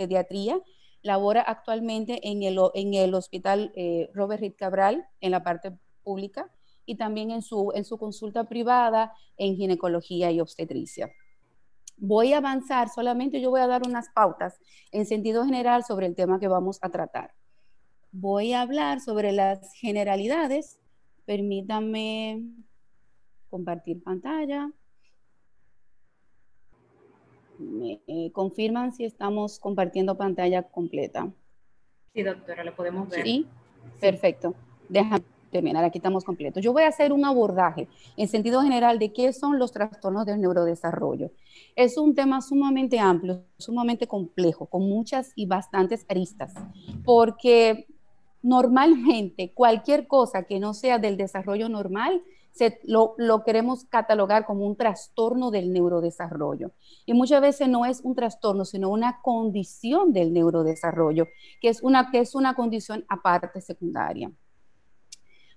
pediatría, labora actualmente en el Hospital Robert Reed Cabral, en la parte pública, y también en su consulta privada en ginecología y obstetricia. Voy a avanzar, solamente yo voy a dar unas pautas en sentido general sobre el tema que vamos a tratar. Voy a hablar sobre las generalidades. Permítanme compartir pantalla. Me confirman si estamos compartiendo pantalla completa. Sí, doctora, lo podemos ver. Sí, Sí. perfecto. Déjame terminar, aquí estamos completos. Yo voy a hacer un abordaje en sentido general de qué son los trastornos del neurodesarrollo. Es un tema sumamente amplio, sumamente complejo, con muchas y bastantes aristas, porque normalmente cualquier cosa que no sea del desarrollo normal lo queremos catalogar como un trastorno del neurodesarrollo. Y muchas veces no es un trastorno, sino una condición del neurodesarrollo, que es una condición aparte secundaria.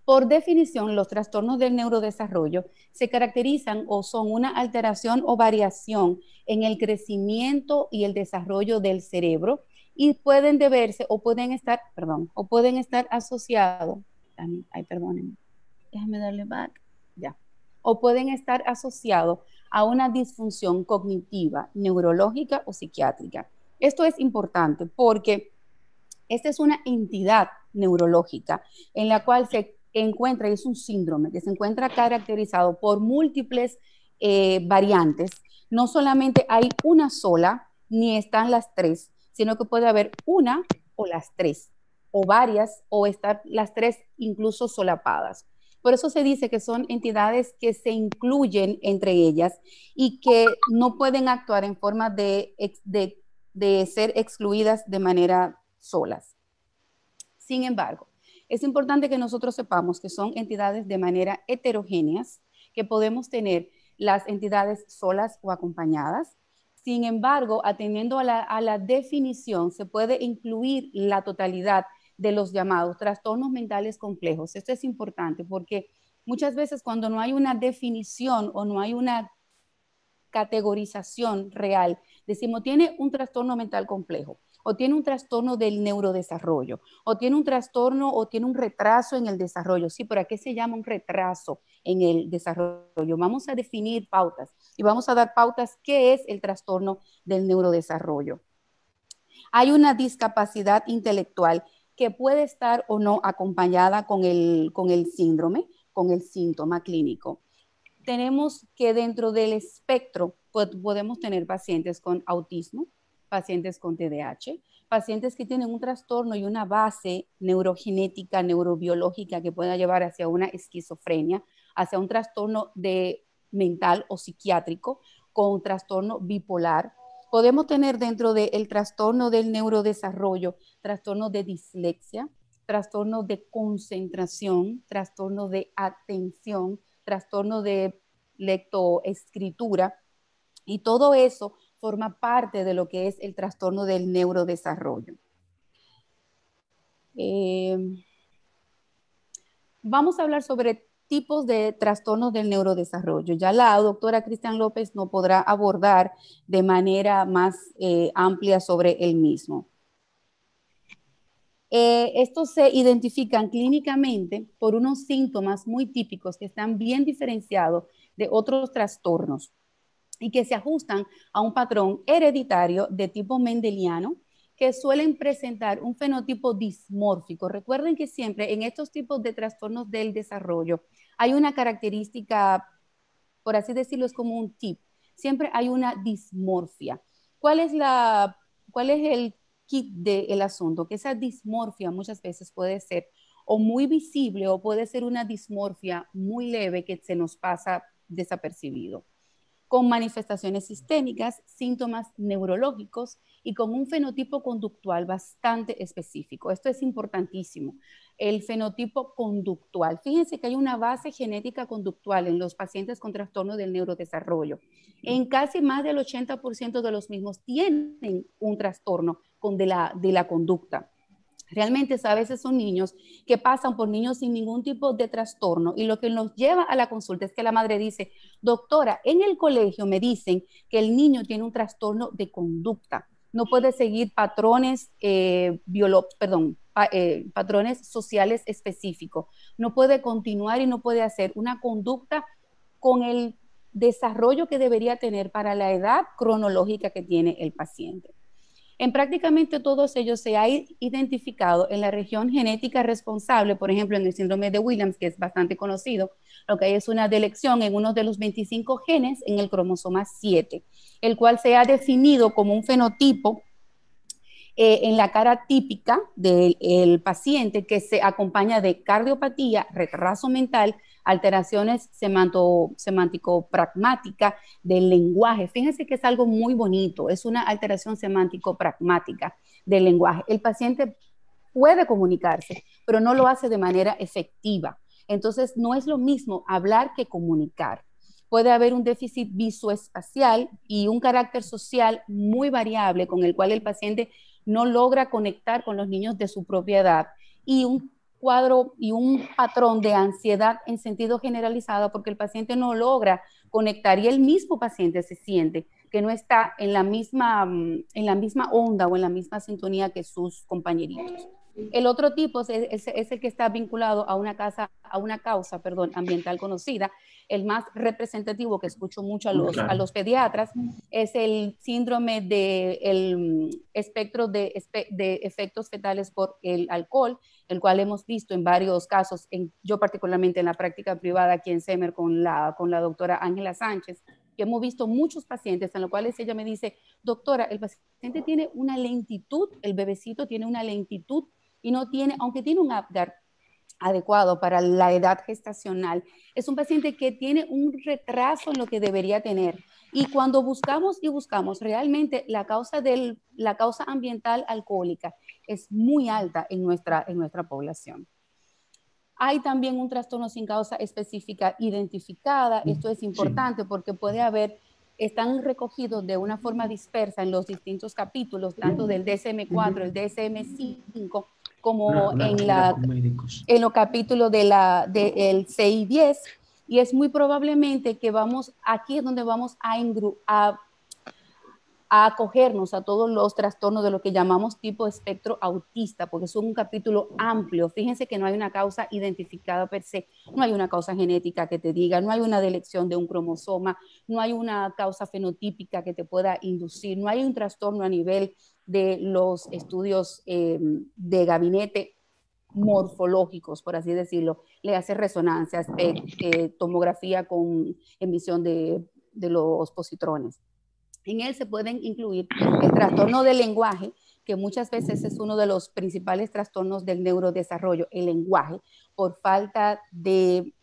Por definición, los trastornos del neurodesarrollo se caracterizan o son una alteración o variación en el crecimiento y el desarrollo del cerebro y pueden deberse o pueden estar asociados, ay, perdónenme, déjame darle back, ya, o pueden estar asociados a una disfunción cognitiva, neurológica o psiquiátrica. Esto es importante porque esta es una entidad neurológica en la cual se encuentra, y es un síndrome que se encuentra caracterizado por múltiples variantes. No solamente hay una sola, ni están las tres, sino que puede haber una o las tres, o varias, o estar las tres incluso solapadas. Por eso se dice que son entidades que se incluyen entre ellas y que no pueden actuar en forma de ser excluidas de manera solas. Sin embargo, es importante que nosotros sepamos que son entidades de manera heterogéneas, que podemos tener las entidades solas o acompañadas. Sin embargo, atendiendo a la definición, se puede incluir la totalidad de los llamados trastornos mentales complejos. Esto es importante porque muchas veces cuando no hay una definición o no hay una categorización real, decimos, tiene un trastorno mental complejo, o tiene un trastorno del neurodesarrollo, o tiene un trastorno o tiene un retraso en el desarrollo. Sí, pero ¿a qué se llama un retraso en el desarrollo? Vamos a definir pautas y vamos a dar pautas qué es el trastorno del neurodesarrollo. Hay una discapacidad intelectual que puede estar o no acompañada con el síndrome, con el síntoma clínico. Tenemos que dentro del espectro podemos tener pacientes con autismo, pacientes con TDAH, pacientes que tienen un trastorno y una base neurogenética, neurobiológica que pueda llevar hacia una esquizofrenia, hacia un trastorno mental o psiquiátrico, con un trastorno bipolar. Podemos tener dentro del trastorno del neurodesarrollo, trastorno de dislexia, trastorno de concentración, trastorno de atención, trastorno de lectoescritura, y todo eso forma parte de lo que es el trastorno del neurodesarrollo. Vamos a hablar sobre tipos de trastornos del neurodesarrollo. Ya la doctora Cristian López nos podrá abordar de manera más amplia sobre el mismo. Estos se identifican clínicamente por unos síntomas muy típicos que están bien diferenciados de otros trastornos y que se ajustan a un patrón hereditario de tipo mendeliano que suelen presentar un fenotipo dismórfico. Recuerden que siempre en estos tipos de trastornos del desarrollo hay una característica, por así decirlo, es como un tip. Siempre hay una dismorfia. ¿Cuál es el kit del asunto? Que esa dismorfia muchas veces puede ser o muy visible o puede ser una dismorfia muy leve que se nos pasa desapercibido, con manifestaciones sistémicas, síntomas neurológicos y con un fenotipo conductual bastante específico. Esto es importantísimo, el fenotipo conductual. Fíjense que hay una base genética conductual en los pacientes con trastorno del neurodesarrollo. En casi más del 80% de los mismos tienen un trastorno de la conducta. Realmente a veces son niños que pasan por niños sin ningún tipo de trastorno y lo que nos lleva a la consulta es que la madre dice, doctora, en el colegio me dicen que el niño tiene un trastorno de conducta. no puede seguir patrones, patrones sociales específicos, no puede continuar y no puede hacer una conducta con el desarrollo que debería tener para la edad cronológica que tiene el paciente. En prácticamente todos ellos se ha identificado en la región genética responsable, por ejemplo, en el síndrome de Williams, que es bastante conocido, lo que hay es una delección en uno de los 25 genes en el cromosoma 7, el cual se ha definido como un fenotipo en la cara típica del paciente que se acompaña de cardiopatía, retraso mental, alteraciones semántico-pragmáticas del lenguaje. Fíjense que es algo muy bonito, es una alteración semántico-pragmática del lenguaje. El paciente puede comunicarse, pero no lo hace de manera efectiva. Entonces, no es lo mismo hablar que comunicar. Puede haber un déficit visoespacial y un carácter social muy variable con el cual el paciente no logra conectar con los niños de su propia edad y un cuadro y un patrón de ansiedad en sentido generalizado porque el paciente no logra conectar y el mismo paciente se siente que no está en la misma onda o en la misma sintonía que sus compañeritos. El otro tipo es el que está vinculado a una causa ambiental conocida. El más representativo que escucho mucho a los pediatras es el síndrome del espectro de efectos fetales por el alcohol, el cual hemos visto en varios casos, yo particularmente en la práctica privada aquí en SEMER con la doctora Ángela Sánchez, que hemos visto muchos pacientes en los cuales ella me dice, doctora, el paciente tiene una lentitud, el bebecito tiene una lentitud y no tiene, aunque tiene un Apgar adecuado para la edad gestacional, es un paciente que tiene un retraso en lo que debería tener. Y cuando buscamos realmente la causa ambiental alcohólica es muy alta en nuestra población. Hay también un trastorno sin causa específica identificada. Esto es importante porque puede haber, están recogidos de una forma dispersa en los distintos capítulos, tanto del DSM-4, el DSM-5, como en los capítulos del CI-10, y es muy probablemente que aquí es donde vamos a acogernos a todos los trastornos de lo que llamamos tipo espectro autista, porque es un capítulo amplio. Fíjense que no hay una causa identificada per se, no hay una causa genética que te diga, no hay una delección de un cromosoma, no hay una causa fenotípica que te pueda inducir, no hay un trastorno a nivel de los estudios de gabinete morfológicos, por así decirlo, le hace resonancias, tomografía con emisión de los positrones. En él se pueden incluir el trastorno del lenguaje, que muchas veces es uno de los principales trastornos del neurodesarrollo, el lenguaje, por falta de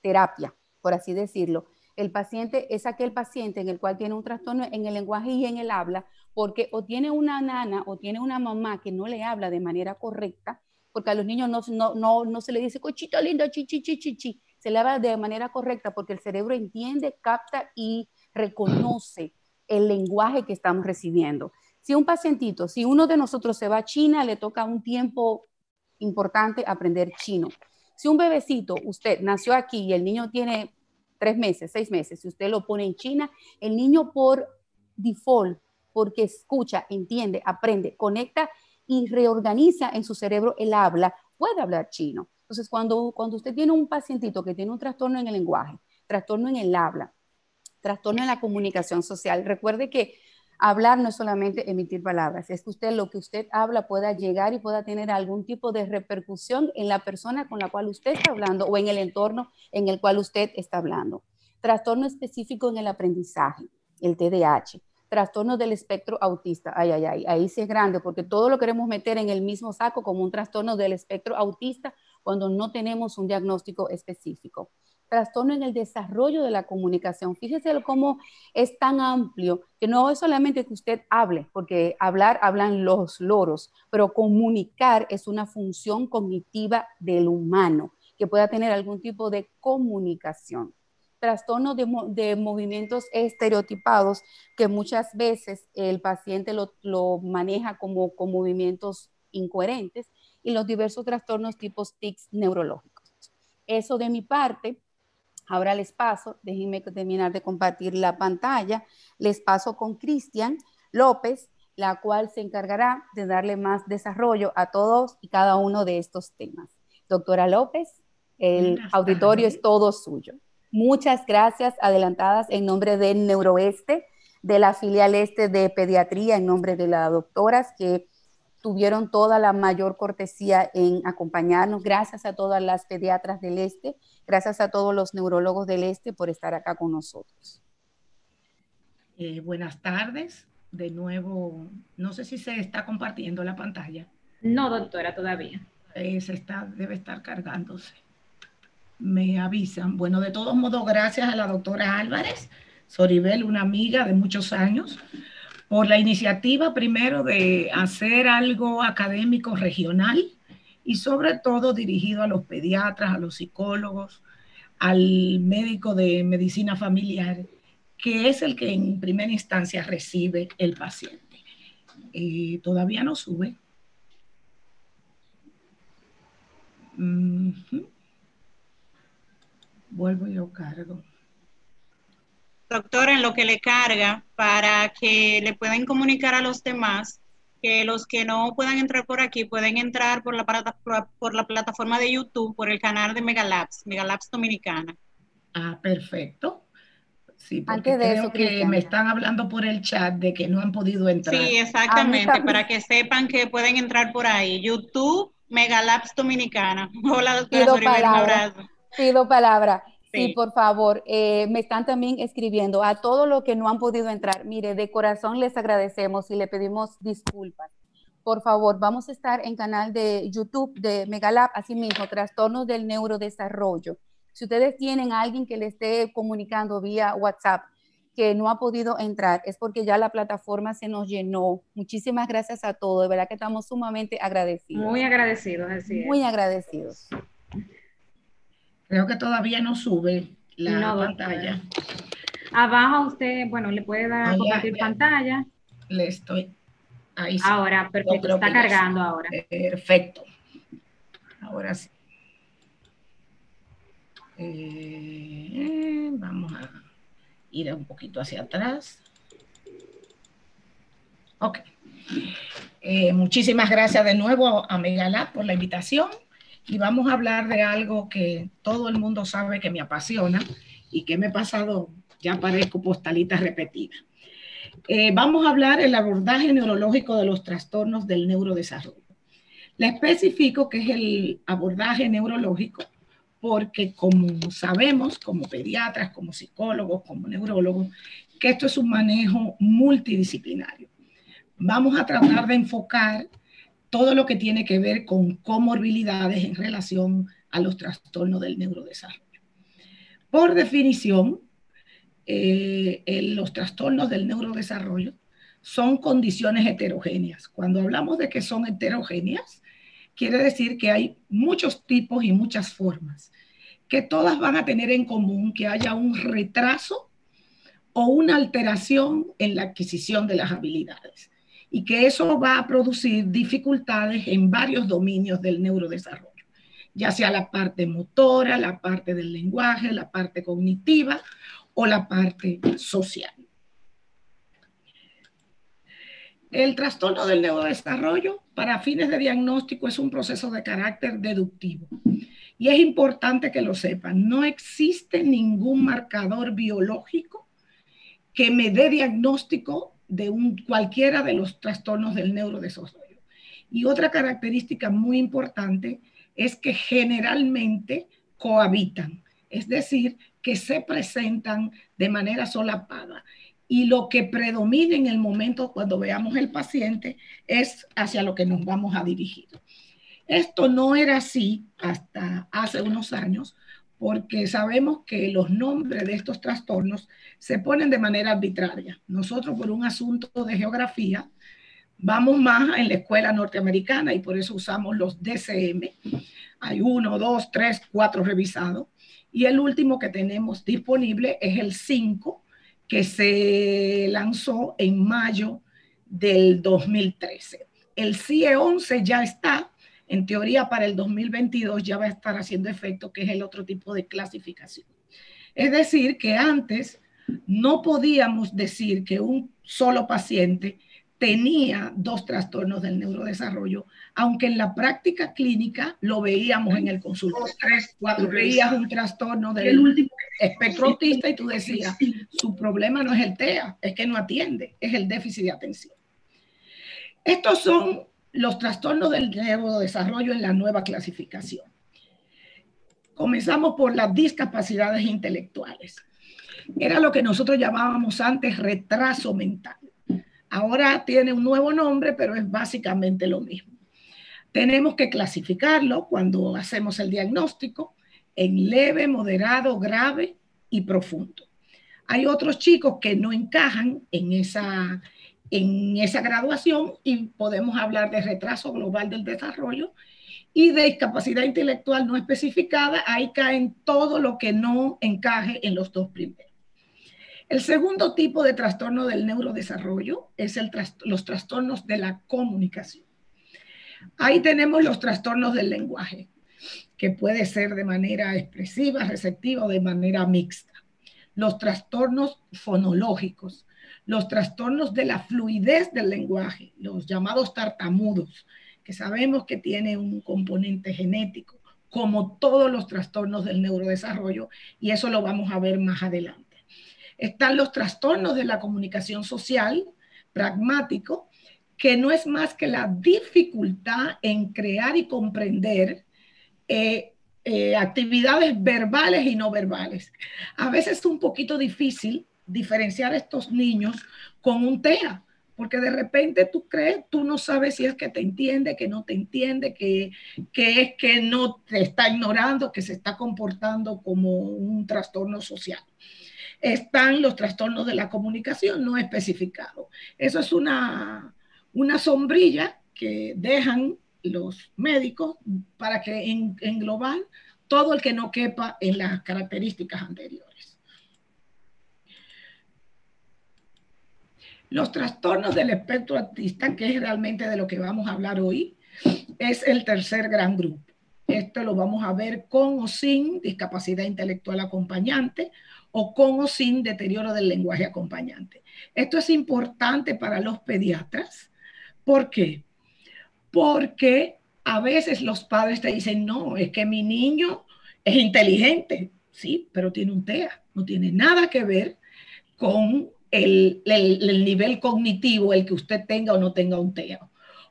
terapia, por así decirlo. El paciente es aquel paciente en el cual tiene un trastorno en el lenguaje y en el habla, porque o tiene una nana o tiene una mamá que no le habla de manera correcta, porque a los niños no se le dice cochito lindo, chi, chi, chi, chi, chi. Se le habla de manera correcta porque el cerebro entiende, capta y reconoce el lenguaje que estamos recibiendo. Si un pacientito, si uno de nosotros se va a China, le toca un tiempo importante aprender chino. Si un bebecito, usted nació aquí y el niño tiene 3 meses, 6 meses, si usted lo pone en China, el niño por default, porque escucha, entiende, aprende, conecta y reorganiza en su cerebro el habla, puede hablar chino. Entonces, cuando usted tiene un pacientito que tiene un trastorno en el lenguaje, trastorno en el habla, trastorno en la comunicación social, recuerde que hablar no es solamente emitir palabras, es que lo que usted habla pueda llegar y pueda tener algún tipo de repercusión en la persona con la cual usted está hablando o en el entorno en el cual usted está hablando. Trastorno específico en el aprendizaje, el TDAH. Trastorno del espectro autista. Ahí sí es grande porque todo lo queremos meter en el mismo saco como un trastorno del espectro autista cuando no tenemos un diagnóstico específico. Trastorno en el desarrollo de la comunicación. Fíjese cómo es tan amplio que no es solamente que usted hable, porque hablan los loros, pero comunicar es una función cognitiva del humano que pueda tener algún tipo de comunicación. Trastorno de movimientos estereotipados que muchas veces el paciente lo maneja como con movimientos incoherentes y los diversos trastornos tipos tics neurológicos. Eso de mi parte. Ahora les paso, déjenme terminar de compartir la pantalla, les paso con Cristian López, la cual se encargará de darle más desarrollo a todos y cada uno de estos temas. Doctora López, el Buenas auditorio tardes. es todo suyo. Muchas gracias adelantadas en nombre del Neuroeste, de la filial este de pediatría, en nombre de las doctoras que tuvieron toda la mayor cortesía en acompañarnos. Gracias a todas las pediatras del Este, gracias a todos los neurólogos del Este por estar acá con nosotros. Buenas tardes. De nuevo, no sé si se está compartiendo la pantalla. No, doctora, todavía. Debe estar cargándose. Me avisan. Bueno, de todos modos, gracias a la doctora Álvarez Soribel, una amiga de muchos años, por la iniciativa primero de hacer algo académico regional y sobre todo dirigido a los pediatras, a los psicólogos, al médico de medicina familiar, que es el que en primera instancia recibe el paciente. Todavía no sube. Vuelvo y lo cargo. Doctora, en lo que le carga, para que le puedan comunicar a los demás que los que no puedan entrar por aquí pueden entrar por la plataforma de YouTube, por el canal de Megalabs Dominicana. Ah, perfecto. Sí, porque Antes de creo eso, que Cristian, me están hablando por el chat de que no han podido entrar. Sí, exactamente, para que sepan que pueden entrar por ahí. YouTube, Megalabs Dominicana. Hola, doctora Soribel, un abrazo. Pido palabra. Sí, Sí. por favor, me están también escribiendo a todos los que no han podido entrar. Mire, de corazón les agradecemos y le pedimos disculpas. Por favor, vamos a estar en canal de YouTube de Megalab, así mismo, Trastornos del Neurodesarrollo. Si ustedes tienen a alguien que le esté comunicando vía WhatsApp que no ha podido entrar, es porque ya la plataforma se nos llenó. Muchísimas gracias a todos, de verdad que estamos sumamente agradecidos. Muy agradecidos, así Muy es. agradecidos. Creo que todavía no sube la pantalla. Abajo usted, bueno, le puede dar a compartir pantalla. Le estoy. Ahí sí. Ahora, perfecto, está cargando ahora. Perfecto. Ahora sí. Vamos a ir un poquito hacia atrás. Ok. Muchísimas gracias de nuevo a Megalab por la invitación y vamos a hablar de algo que todo el mundo sabe que me apasiona y que me he pasado, ya parezco postalita repetida. Vamos a hablar del abordaje neurológico de los trastornos del neurodesarrollo. Le especifico que es el abordaje neurológico porque como sabemos, como pediatras, como psicólogos, como neurólogos, que esto es un manejo multidisciplinario. Vamos a tratar de enfocar todo lo que tiene que ver con comorbilidades en relación a los trastornos del neurodesarrollo. Por definición, los trastornos del neurodesarrollo son condiciones heterogéneas. Cuando hablamos de que son heterogéneas, quiere decir que hay muchos tipos y muchas formas, que todas van a tener en común que haya un retraso o una alteración en la adquisición de las habilidades y que eso va a producir dificultades en varios dominios del neurodesarrollo, ya sea la parte motora, la parte del lenguaje, la parte cognitiva o la parte social. El trastorno del neurodesarrollo para fines de diagnóstico es un proceso de carácter deductivo y es importante que lo sepan. No existe ningún marcador biológico que me dé diagnóstico de cualquiera de los trastornos del neurodesarrollo. Y otra característica muy importante es que generalmente cohabitan, es decir, que se presentan de manera solapada. Y lo que predomina en el momento cuando veamos el paciente es hacia lo que nos vamos a dirigir. Esto no era así hasta hace unos años, porque sabemos que los nombres de estos trastornos se ponen de manera arbitraria. Nosotros, por un asunto de geografía, vamos más en la escuela norteamericana y por eso usamos los DCM. Hay 1, 2, 3, 4 revisados. Y el último que tenemos disponible es el 5, que se lanzó en mayo del 2013. El CIE-11 ya está. En teoría, para el 2022 ya va a estar haciendo efecto, que es el otro tipo de clasificación. Es decir, que antes no podíamos decir que un solo paciente tenía 2 trastornos del neurodesarrollo, aunque en la práctica clínica lo veíamos en el consultorio. 3, 4, veías un trastorno del espectro autista y tú decías, su problema no es el TEA, es que no atiende, es el déficit de atención. Estos son los trastornos del neurodesarrollo en la nueva clasificación. Comenzamos por las discapacidades intelectuales. Era lo que nosotros llamábamos antes retraso mental. Ahora tiene un nuevo nombre, pero es básicamente lo mismo. Tenemos que clasificarlo cuando hacemos el diagnóstico en leve, moderado, grave y profundo. Hay otros chicos que no encajan en esa graduación y podemos hablar de retraso global del desarrollo y de discapacidad intelectual no especificada. Ahí caen todo lo que no encaje en los 2 primeros. El segundo tipo de trastorno del neurodesarrollo es los trastornos de la comunicación. Ahí tenemos los trastornos del lenguaje, que puede ser de manera expresiva, receptiva o de manera mixta. Los trastornos fonológicos, los trastornos de la fluidez del lenguaje, los llamados tartamudos, que sabemos que tiene un componente genético, como todos los trastornos del neurodesarrollo, y eso lo vamos a ver más adelante. Están los trastornos de la comunicación social, pragmático, que no es más que la dificultad en crear y comprender actividades verbales y no verbales. A veces es un poquito difícil diferenciar a estos niños con un TEA, porque de repente tú no sabes si es que te entiende, que no te entiende, que es que no te está ignorando, que se está comportando como un trastorno social. Están los trastornos de la comunicación no especificados. Eso es una sombrilla que dejan los médicos para que englobar todo el que no quepa en las características anteriores. Los trastornos del espectro autista, que es realmente de lo que vamos a hablar hoy, es el tercer gran grupo. Esto lo vamos a ver con o sin discapacidad intelectual acompañante o con o sin deterioro del lenguaje acompañante. Esto es importante para los pediatras. ¿Por qué? Porque a veces los padres te dicen, no, es que mi niño es inteligente, sí, pero tiene un TEA, no tiene nada que ver con el nivel cognitivo, el que usted tenga o no tenga un TEA.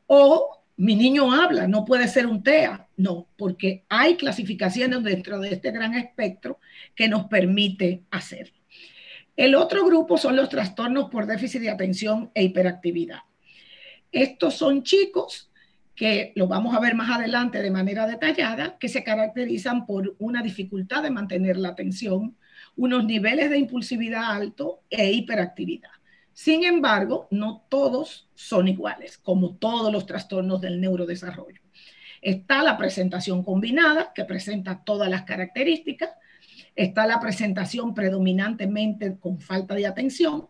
O mi niño habla, no puede ser un TEA. No, porque hay clasificaciones dentro de este gran espectro que nos permite hacerlo. El otro grupo son los trastornos por déficit de atención e hiperactividad. Estos son chicos que lo vamos a ver más adelante de manera detallada, que se caracterizan por una dificultad de mantener la atención, unos niveles de impulsividad alto e hiperactividad. Sin embargo, no todos son iguales, como todos los trastornos del neurodesarrollo. Está la presentación combinada, que presenta todas las características. Está la presentación predominantemente con falta de atención,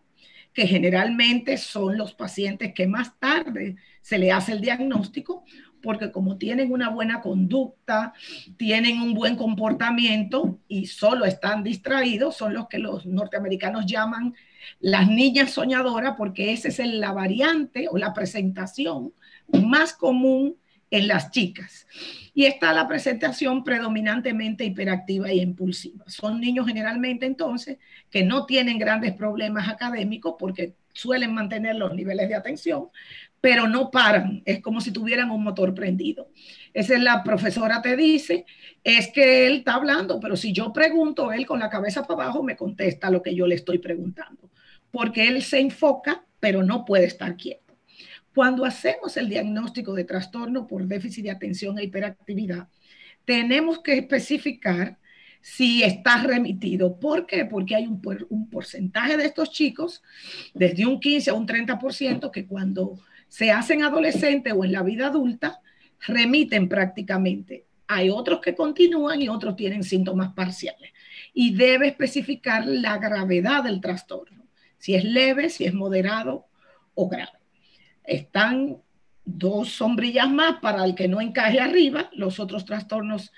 que generalmente son los pacientes que más tarde se le hace el diagnóstico, porque como tienen una buena conducta, tienen un buen comportamiento y solo están distraídos, son los que los norteamericanos llaman las niñas soñadoras, porque esa es la variante o la presentación más común en las chicas. Y está la presentación predominantemente hiperactiva y impulsiva. Son niños generalmente entonces que no tienen grandes problemas académicos porque suelen mantener los niveles de atención, pero no paran. Es como si tuvieran un motor prendido. Esa es la profesora te dice, es que él está hablando, pero si yo pregunto, él con la cabeza para abajo me contesta lo que yo le estoy preguntando, porque él se enfoca, pero no puede estar quieto. Cuando hacemos el diagnóstico de trastorno por déficit de atención e hiperactividad, tenemos que especificar si está remitido. ¿Por qué? Porque hay un porcentaje de estos chicos, desde un 15 a un 30%, que cuando se hacen adolescentes o en la vida adulta, remiten prácticamente. Hay otros que continúan y otros tienen síntomas parciales. Y debe especificar la gravedad del trastorno, si es leve, si es moderado o grave. Están 2 sombrillas más para el que no encaje arriba, los otros trastornos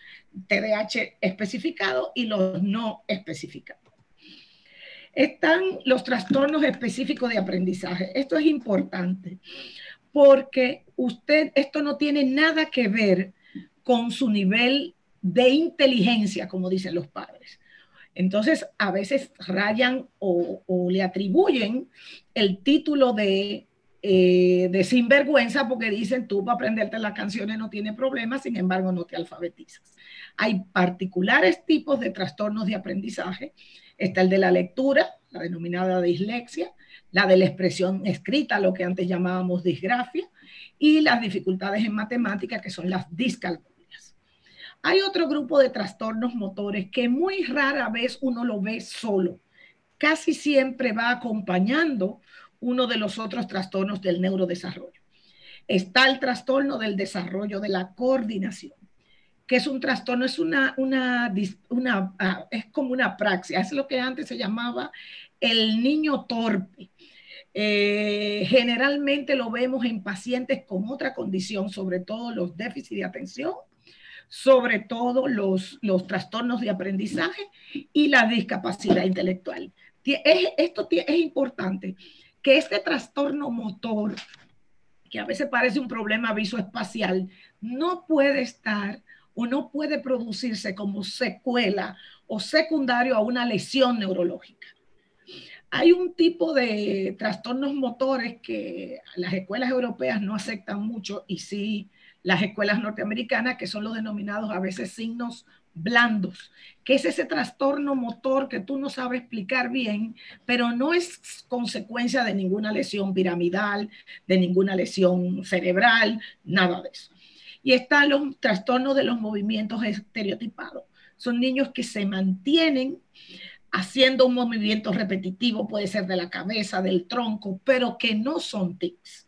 TDAH especificados y los no especificados. Están los trastornos específicos de aprendizaje. Esto es importante porque esto no tiene nada que ver con su nivel de inteligencia, como dicen los padres. Entonces, a veces rayan o le atribuyen el título de sinvergüenza porque dicen tú para aprenderte las canciones no tiene problema, sin embargo no te alfabetizas. Hay particulares tipos de trastornos de aprendizaje. Está el de la lectura, la denominada dislexia, la de la expresión escrita, lo que antes llamábamos disgrafia, y las dificultades en matemática, que son las discalculias. Hay otro grupo de trastornos motores que muy rara vez uno lo ve solo. Casi siempre va acompañando uno de los otros trastornos del neurodesarrollo. Está el trastorno del desarrollo de la coordinación, que es un trastorno, es es como una praxia, es lo que antes se llamaba el niño torpe. Generalmente lo vemos en pacientes con otra condición, sobre todo los déficits de atención, sobre todo los trastornos de aprendizaje y la discapacidad intelectual. Esto es importante, que este trastorno motor, que a veces parece un problema visoespacial, no puede estar o no puede producirse como secuela o secundario a una lesión neurológica. Hay un tipo de trastornos motores que las escuelas europeas no aceptan mucho y sí las escuelas norteamericanas, que son los denominados a veces signos blandos, que es ese trastorno motor que tú no sabes explicar bien, pero no es consecuencia de ninguna lesión piramidal, de ninguna lesión cerebral, nada de eso. Y están los trastornos de los movimientos estereotipados. Son niños que se mantienen haciendo un movimiento repetitivo, puede ser de la cabeza, del tronco, pero que no son tics.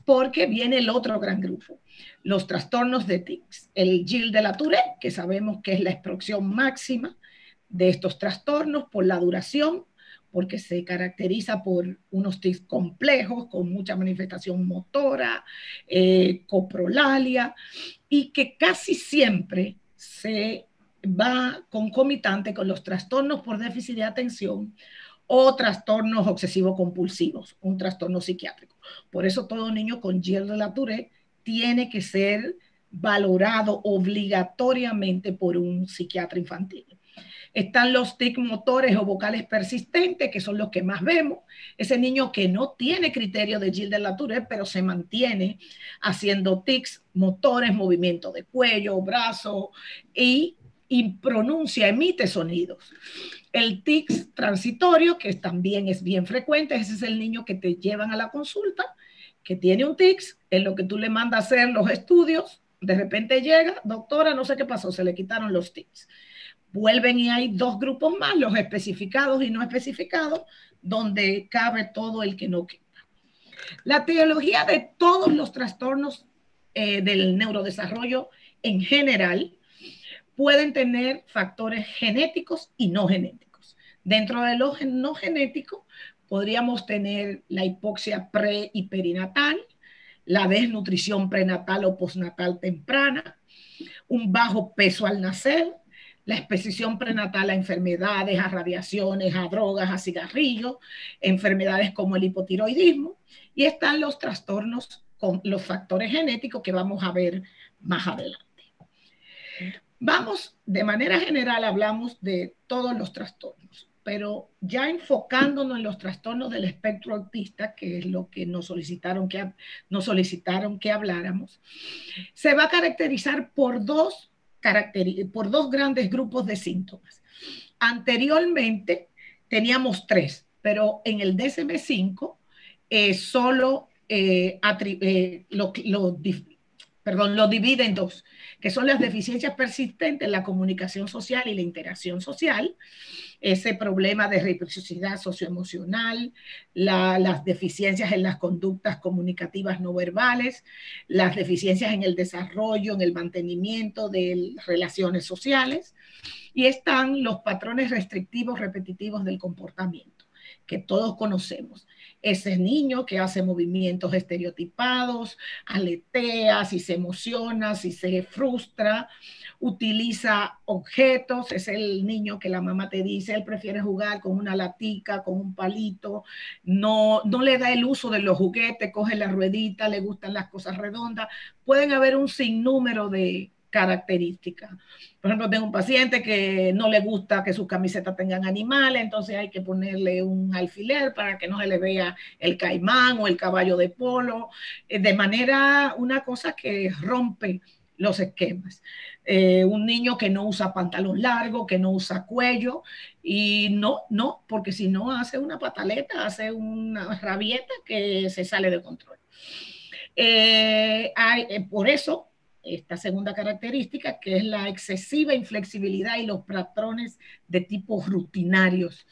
Porque viene el otro gran grupo, los trastornos de tics. El Gilles de la Tourette, que sabemos que es la expresión máxima de estos trastornos por la duración, porque se caracteriza por unos tics complejos, con mucha manifestación motora, coprolalia, y que casi siempre se va concomitante con los trastornos por déficit de atención o trastornos obsesivo-compulsivos, un trastorno psiquiátrico. Por eso todo niño con Gilles de la Tourette tiene que ser valorado obligatoriamente por un psiquiatra infantil. Están los tics motores o vocales persistentes, que son los que más vemos. Ese niño que no tiene criterio de Gilles de la Tourette, pero se mantiene haciendo tics motores, movimiento de cuello, brazo y pronuncia, emite sonidos. El tics transitorio, que también es bien frecuente, ese es el niño que te llevan a la consulta, que tiene un tics, en lo que tú le mandas a hacer los estudios, de repente llega, doctora, no sé qué pasó, se le quitaron los tics. Vuelven y hay dos grupos más, los especificados y no especificados, donde cabe todo el que no queda. La teología de todos los trastornos del neurodesarrollo en general pueden tener factores genéticos y no genéticos. Dentro de los no genéticos podríamos tener la hipoxia pre y perinatal, la desnutrición prenatal o postnatal temprana, un bajo peso al nacer, la exposición prenatal a enfermedades, a radiaciones, a drogas, a cigarrillos, enfermedades como el hipotiroidismo, y están los trastornos con los factores genéticos que vamos a ver más adelante. Vamos, de manera general hablamos de todos los trastornos, pero ya enfocándonos en los trastornos del espectro autista, que es lo que nos solicitaron que habláramos, se va a caracterizar por dos grandes grupos de síntomas. Anteriormente teníamos 3, pero en el DSM-5 solo lo divide en 2, que son las deficiencias persistentes en la comunicación social y la interacción social, ese problema de reciprocidad socioemocional, las deficiencias en las conductas comunicativas no verbales, las deficiencias en el desarrollo, en el mantenimiento de relaciones sociales, y están los patrones restrictivos repetitivos del comportamiento, que todos conocemos, ese niño que hace movimientos estereotipados, aletea, si se emociona, si se frustra, utiliza objetos, es el niño que la mamá te dice, él prefiere jugar con una latica, con un palito, no le da el uso de los juguetes, coge la ruedita, le gustan las cosas redondas. Pueden haber un sinnúmero de características. Por ejemplo, tengo un paciente que no le gusta que sus camisetas tengan animales, entonces hay que ponerle un alfiler para que no se le vea el caimán o el caballo de polo, de manera, una cosa que rompe los esquemas. Un niño que no usa pantalón largo, que no usa cuello, y no, porque si no hace una pataleta, hace una rabieta que se sale de control. Por eso, esta segunda característica, que es la excesiva inflexibilidad y los patrones de tipo rutinarios.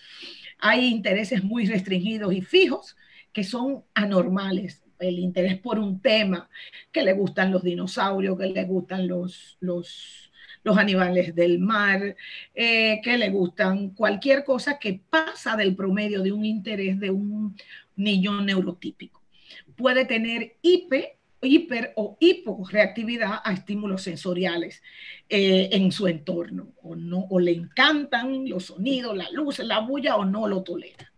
Hay intereses muy restringidos y fijos que son anormales. El interés por un tema, que le gustan los dinosaurios, que le gustan los animales del mar, que le gustan cualquier cosa que pasa del promedio de un interés de un niño neurotípico. Puede tener hiper o hiporreactividad a estímulos sensoriales en su entorno, o le encantan los sonidos, la luz, la bulla, o no lo tolera.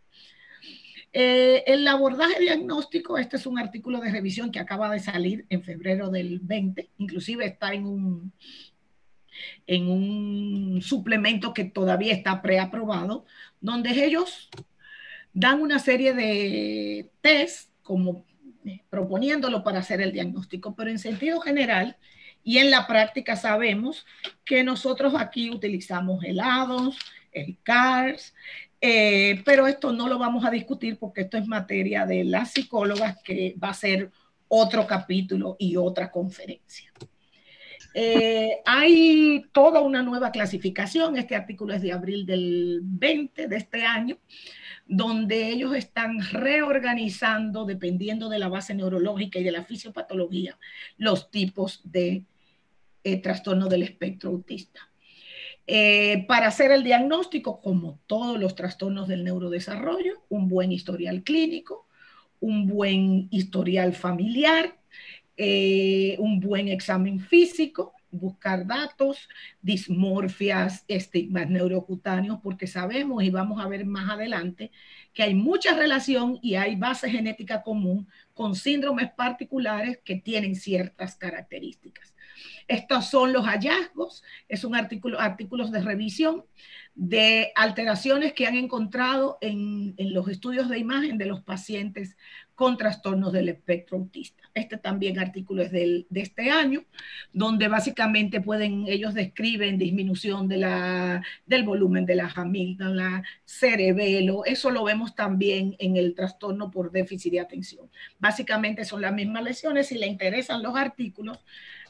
El abordaje diagnóstico, este es un artículo de revisión que acaba de salir en febrero del 20, inclusive está en un suplemento que todavía está preaprobado, donde ellos dan una serie de test como proponiéndolo para hacer el diagnóstico, pero en sentido general y en la práctica sabemos que nosotros aquí utilizamos helados, el CARS, pero esto no lo vamos a discutir porque esto es materia de las psicólogas, que va a ser otro capítulo y otra conferencia. Hay toda una nueva clasificación, este artículo es de abril del 20 de este año, donde ellos están reorganizando, dependiendo de la base neurológica y de la fisiopatología, los tipos de trastorno del espectro autista. Para hacer el diagnóstico, como todos los trastornos del neurodesarrollo, un buen historial clínico, un buen historial familiar, un buen examen físico, buscar datos, dismorfias, estigmas neurocutáneos, porque sabemos, y vamos a ver más adelante, que hay mucha relación y hay base genética común con síndromes particulares que tienen ciertas características. Estos son los hallazgos, es un artículos de revisión de alteraciones que han encontrado en los estudios de imagen de los pacientes con trastornos del espectro autista. Este también artículo es de este año, donde básicamente ellos describen disminución del volumen de las amígdalas, cerebelo, eso lo vemos también en el trastorno por déficit de atención. Básicamente son las mismas lesiones. Si le interesan los artículos,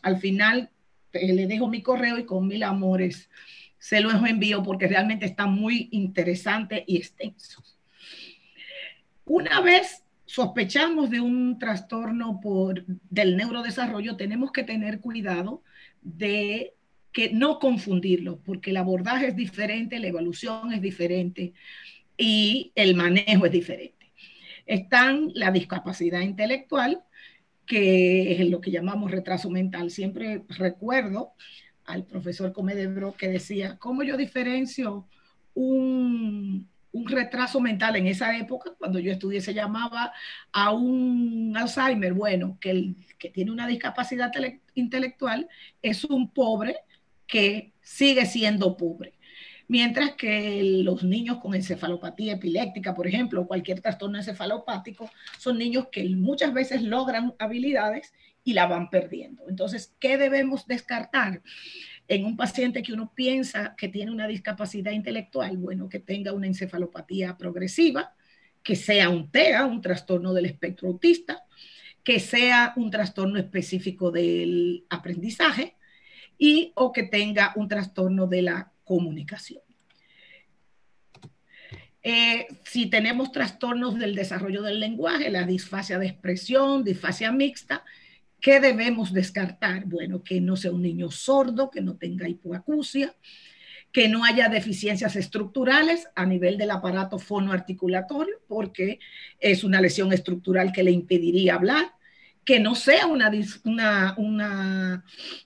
al final le dejo mi correo y con mil amores se los envío porque realmente está muy interesante y extenso. Una vez sospechamos de un trastorno del neurodesarrollo, tenemos que tener cuidado de que no confundirlo, porque el abordaje es diferente, la evaluación es diferente y el manejo es diferente. Están la discapacidad intelectual, que es lo que llamamos retraso mental. Siempre recuerdo al profesor Comedebro que decía, ¿cómo yo diferencio un retraso mental? En esa época, cuando yo estudié, se llamaba a un Alzheimer. Bueno, que el que tiene una discapacidad intelectual es un pobre que sigue siendo pobre. Mientras que los niños con encefalopatía epiléptica, por ejemplo, cualquier trastorno encefalopático, son niños que muchas veces logran habilidades y la van perdiendo. Entonces, ¿qué debemos descartar en un paciente que uno piensa que tiene una discapacidad intelectual? Bueno, que tenga una encefalopatía progresiva, que sea un TEA, un trastorno del espectro autista, que sea un trastorno específico del aprendizaje o que tenga un trastorno de la comunicación. Si tenemos trastornos del desarrollo del lenguaje, la disfasia de expresión, disfasia mixta, ¿qué debemos descartar? Bueno, que no sea un niño sordo, que no tenga hipoacusia, que no haya deficiencias estructurales a nivel del aparato fonoarticulatorio, porque es una lesión estructural que le impediría hablar, que no sea una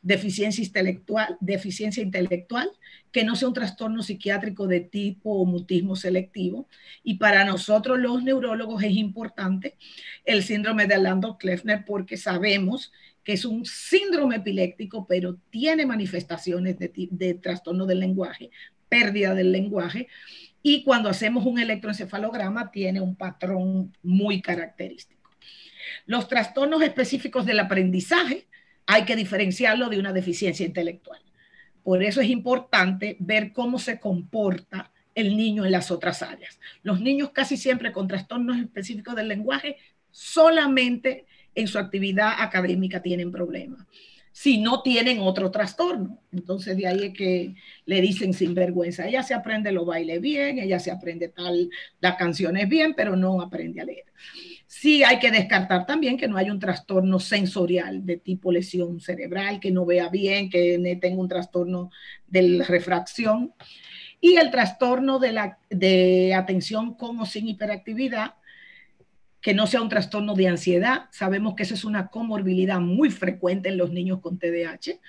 deficiencia intelectual, que no sea un trastorno psiquiátrico de tipo mutismo selectivo. Y para nosotros los neurólogos es importante el síndrome de Landau-Kleffner, porque sabemos que es un síndrome epiléptico, pero tiene manifestaciones de trastorno del lenguaje, pérdida del lenguaje, y cuando hacemos un electroencefalograma tiene un patrón muy característico. Los trastornos específicos del aprendizaje hay que diferenciarlo de una deficiencia intelectual. Por eso es importante ver cómo se comporta el niño en las otras áreas. Los niños casi siempre con trastornos específicos del lenguaje solamente en su actividad académica tienen problemas. Si no tienen otro trastorno, entonces de ahí es que le dicen sinvergüenza. Ella se aprende los bailes bien, ella se aprende las canciones bien, pero no aprende a leer. Sí hay que descartar también que no hay un trastorno sensorial de tipo lesión cerebral, que no vea bien, que tenga un trastorno de la refracción. Y el trastorno de atención con o sin hiperactividad, que no sea un trastorno de ansiedad. Sabemos que esa es una comorbilidad muy frecuente en los niños con TDAH,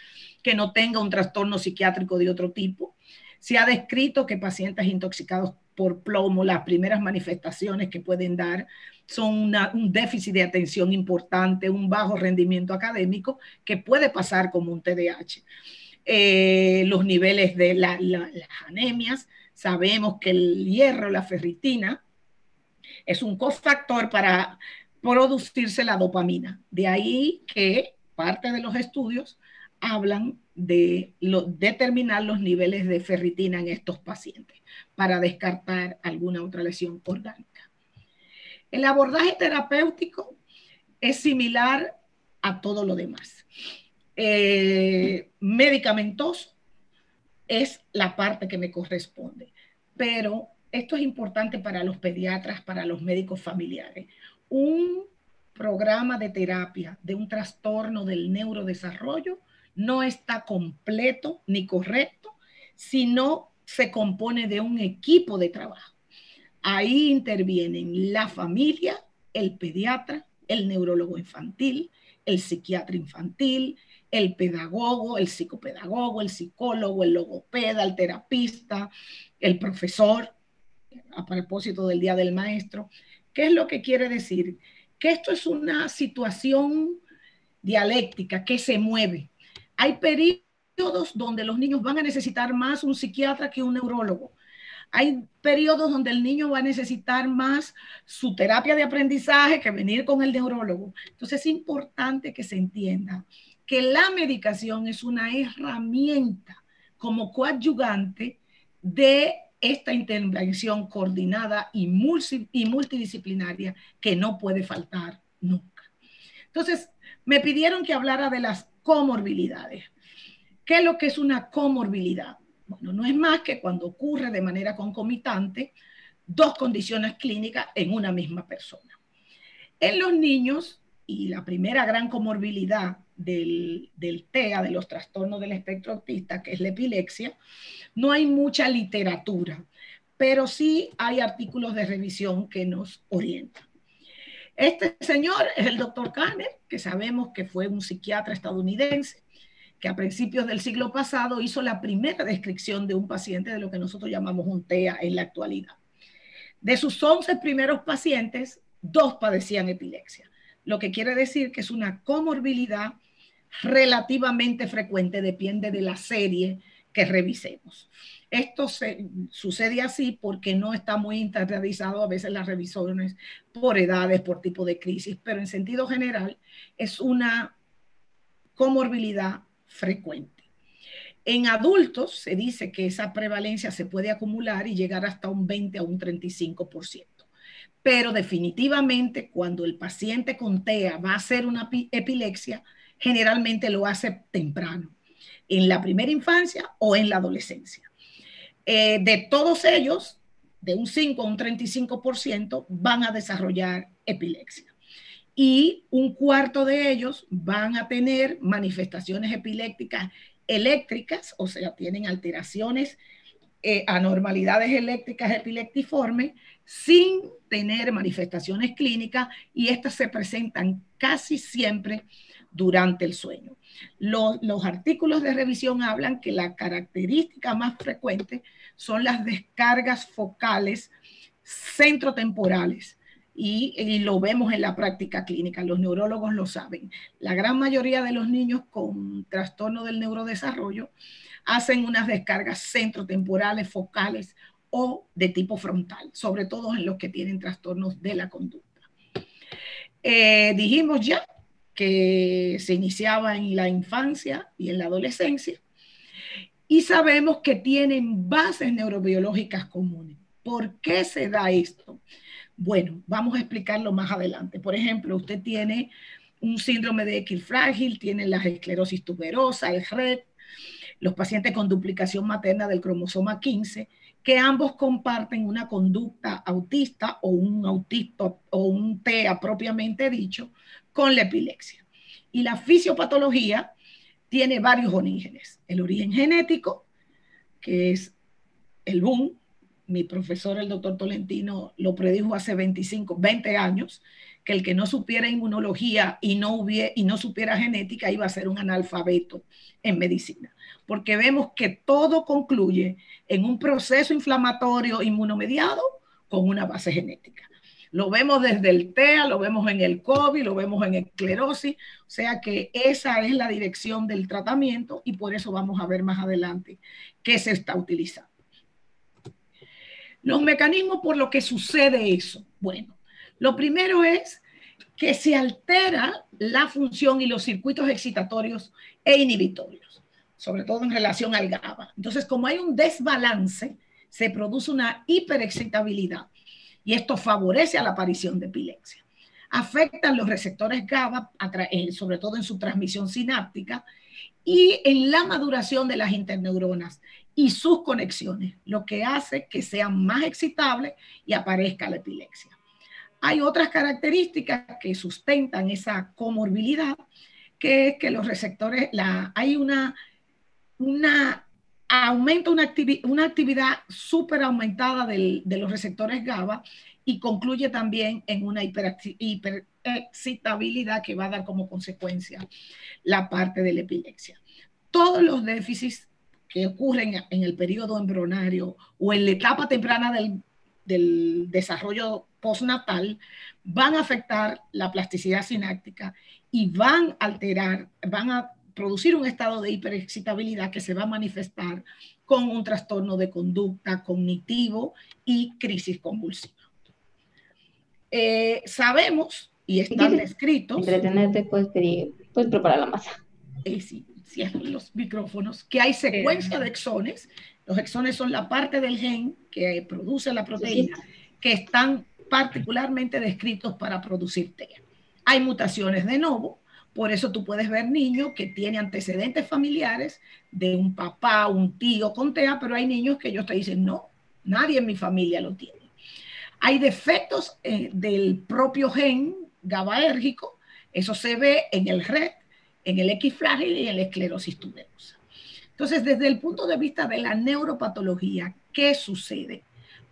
que no tenga un trastorno psiquiátrico de otro tipo. Se ha descrito que pacientes intoxicados por plomo, las primeras manifestaciones que pueden dar son un déficit de atención importante, un bajo rendimiento académico que puede pasar como un TDAH. Los niveles de las anemias, sabemos que el hierro, la ferritina, es un cofactor para producirse la dopamina. De ahí que parte de los estudios hablan de determinar los niveles de ferritina en estos pacientes para descartar alguna otra lesión orgánica. El abordaje terapéutico es similar a todo lo demás. Medicamentoso es la parte que me corresponde, pero esto es importante para los pediatras, para los médicos familiares. Un programa de terapia de un trastorno del neurodesarrollo no está completo ni correcto si no se compone de un equipo de trabajo. Ahí intervienen la familia, el pediatra, el neurólogo infantil, el psiquiatra infantil, el pedagogo, el psicopedagogo, el psicólogo, el logopeda, el terapista, el profesor, a propósito del Día del Maestro. ¿Qué es lo que quiere decir? Que esto es una situación dialéctica que se mueve. Hay periodos donde los niños van a necesitar más un psiquiatra que un neurólogo. Hay periodos donde el niño va a necesitar más su terapia de aprendizaje que venir con el neurólogo. Entonces es importante que se entienda que la medicación es una herramienta como coadyuvante de esta intervención coordinada y multidisciplinaria que no puede faltar nunca. Entonces, me pidieron que hablara de las comorbilidades. ¿Qué es lo que es una comorbilidad? Bueno, no es más que cuando ocurre de manera concomitante dos condiciones clínicas en una misma persona. En los niños, y la primera gran comorbilidad del TEA, de los trastornos del espectro autista, que es la epilepsia, no hay mucha literatura, pero sí hay artículos de revisión que nos orientan. Este señor es el doctor Kanner, que sabemos que fue un psiquiatra estadounidense, que a principios del siglo pasado hizo la primera descripción de un paciente de lo que nosotros llamamos un TEA en la actualidad. De sus 11 primeros pacientes, 2 padecían epilepsia, lo que quiere decir que es una comorbilidad relativamente frecuente, depende de la serie que revisemos. Esto sucede así porque no está muy interiorizado a veces las revisiones por edades, por tipo de crisis, pero en sentido general es una comorbilidad frecuente. En adultos se dice que esa prevalencia se puede acumular y llegar hasta un 20 a un 35%. Pero definitivamente cuando el paciente con TEA va a hacer una epilepsia, generalmente lo hace temprano, en la primera infancia o en la adolescencia. De todos ellos, de un 5 a un 35% van a desarrollar epilepsia. Y un cuarto de ellos van a tener manifestaciones epilépticas eléctricas, o sea, tienen alteraciones anormalidades eléctricas epileptiformes sin tener manifestaciones clínicas, y estas se presentan casi siempre durante el sueño. Los artículos de revisión hablan que la característica más frecuente son las descargas focales centrotemporales, y lo vemos en la práctica clínica, los neurólogos lo saben. La gran mayoría de los niños con trastorno del neurodesarrollo hacen unas descargas centrotemporales, focales o de tipo frontal, sobre todo en los que tienen trastornos de la conducta. Dijimos ya que se iniciaba en la infancia y en la adolescencia, y sabemos que tienen bases neurobiológicas comunes. ¿Por qué se da esto? Bueno, vamos a explicarlo más adelante. Por ejemplo, usted tiene un síndrome de X frágil, tiene la esclerosis tuberosa, el RET, los pacientes con duplicación materna del cromosoma 15, que ambos comparten una conducta autista o un autista o un TEA propiamente dicho con la epilepsia. Y la fisiopatología tiene varios orígenes. El origen genético, que es el boom. Mi profesor, el doctor Tolentino, lo predijo hace 20 años, que el que no supiera inmunología y no supiera genética iba a ser un analfabeto en medicina, porque vemos que todo concluye en un proceso inflamatorio inmunomediado con una base genética. Lo vemos desde el TEA, lo vemos en el COVID, lo vemos en esclerosis, o sea que esa es la dirección del tratamiento, y por eso vamos a ver más adelante qué se está utilizando. Los mecanismos por los que sucede eso. Bueno, lo primero es que se altera la función y los circuitos excitatorios e inhibitorios, sobre todo en relación al GABA. Entonces, como hay un desbalance, se produce una hiperexcitabilidad, y esto favorece a la aparición de epilepsia. Afectan los receptores GABA, sobre todo en su transmisión sináptica y en la maduración de las interneuronas y sus conexiones, lo que hace que sean más excitables y aparezca la epilepsia. Hay otras características que sustentan esa comorbilidad, que es que los receptores, hay una actividad súper aumentada de los receptores GABA, y concluye también en una hiperexcitabilidad que va a dar como consecuencia la parte de la epilepsia. Todos los déficits que ocurren en el periodo embrionario o en la etapa temprana del desarrollo postnatal van a afectar la plasticidad sináptica y van a producir un estado de hiperexcitabilidad que se va a manifestar con un trastorno de conducta cognitivo y crisis convulsiva. Sabemos, y están descritos... Entretenerte, puedes preparar la masa. Sí, cierran los micrófonos, que hay secuencia de exones. Los exones son la parte del gen que produce la proteína, que están particularmente descritos para producir TEA. Hay mutaciones de novo, por eso tú puedes ver niños que tienen antecedentes familiares de un papá, un tío con TEA, pero hay niños que ellos te dicen, no, nadie en mi familia lo tiene. Hay defectos del propio gen GABAérgico, eso se ve en el RET, en el X frágil y en la esclerosis tuberosa. Entonces, desde el punto de vista de la neuropatología, ¿qué sucede?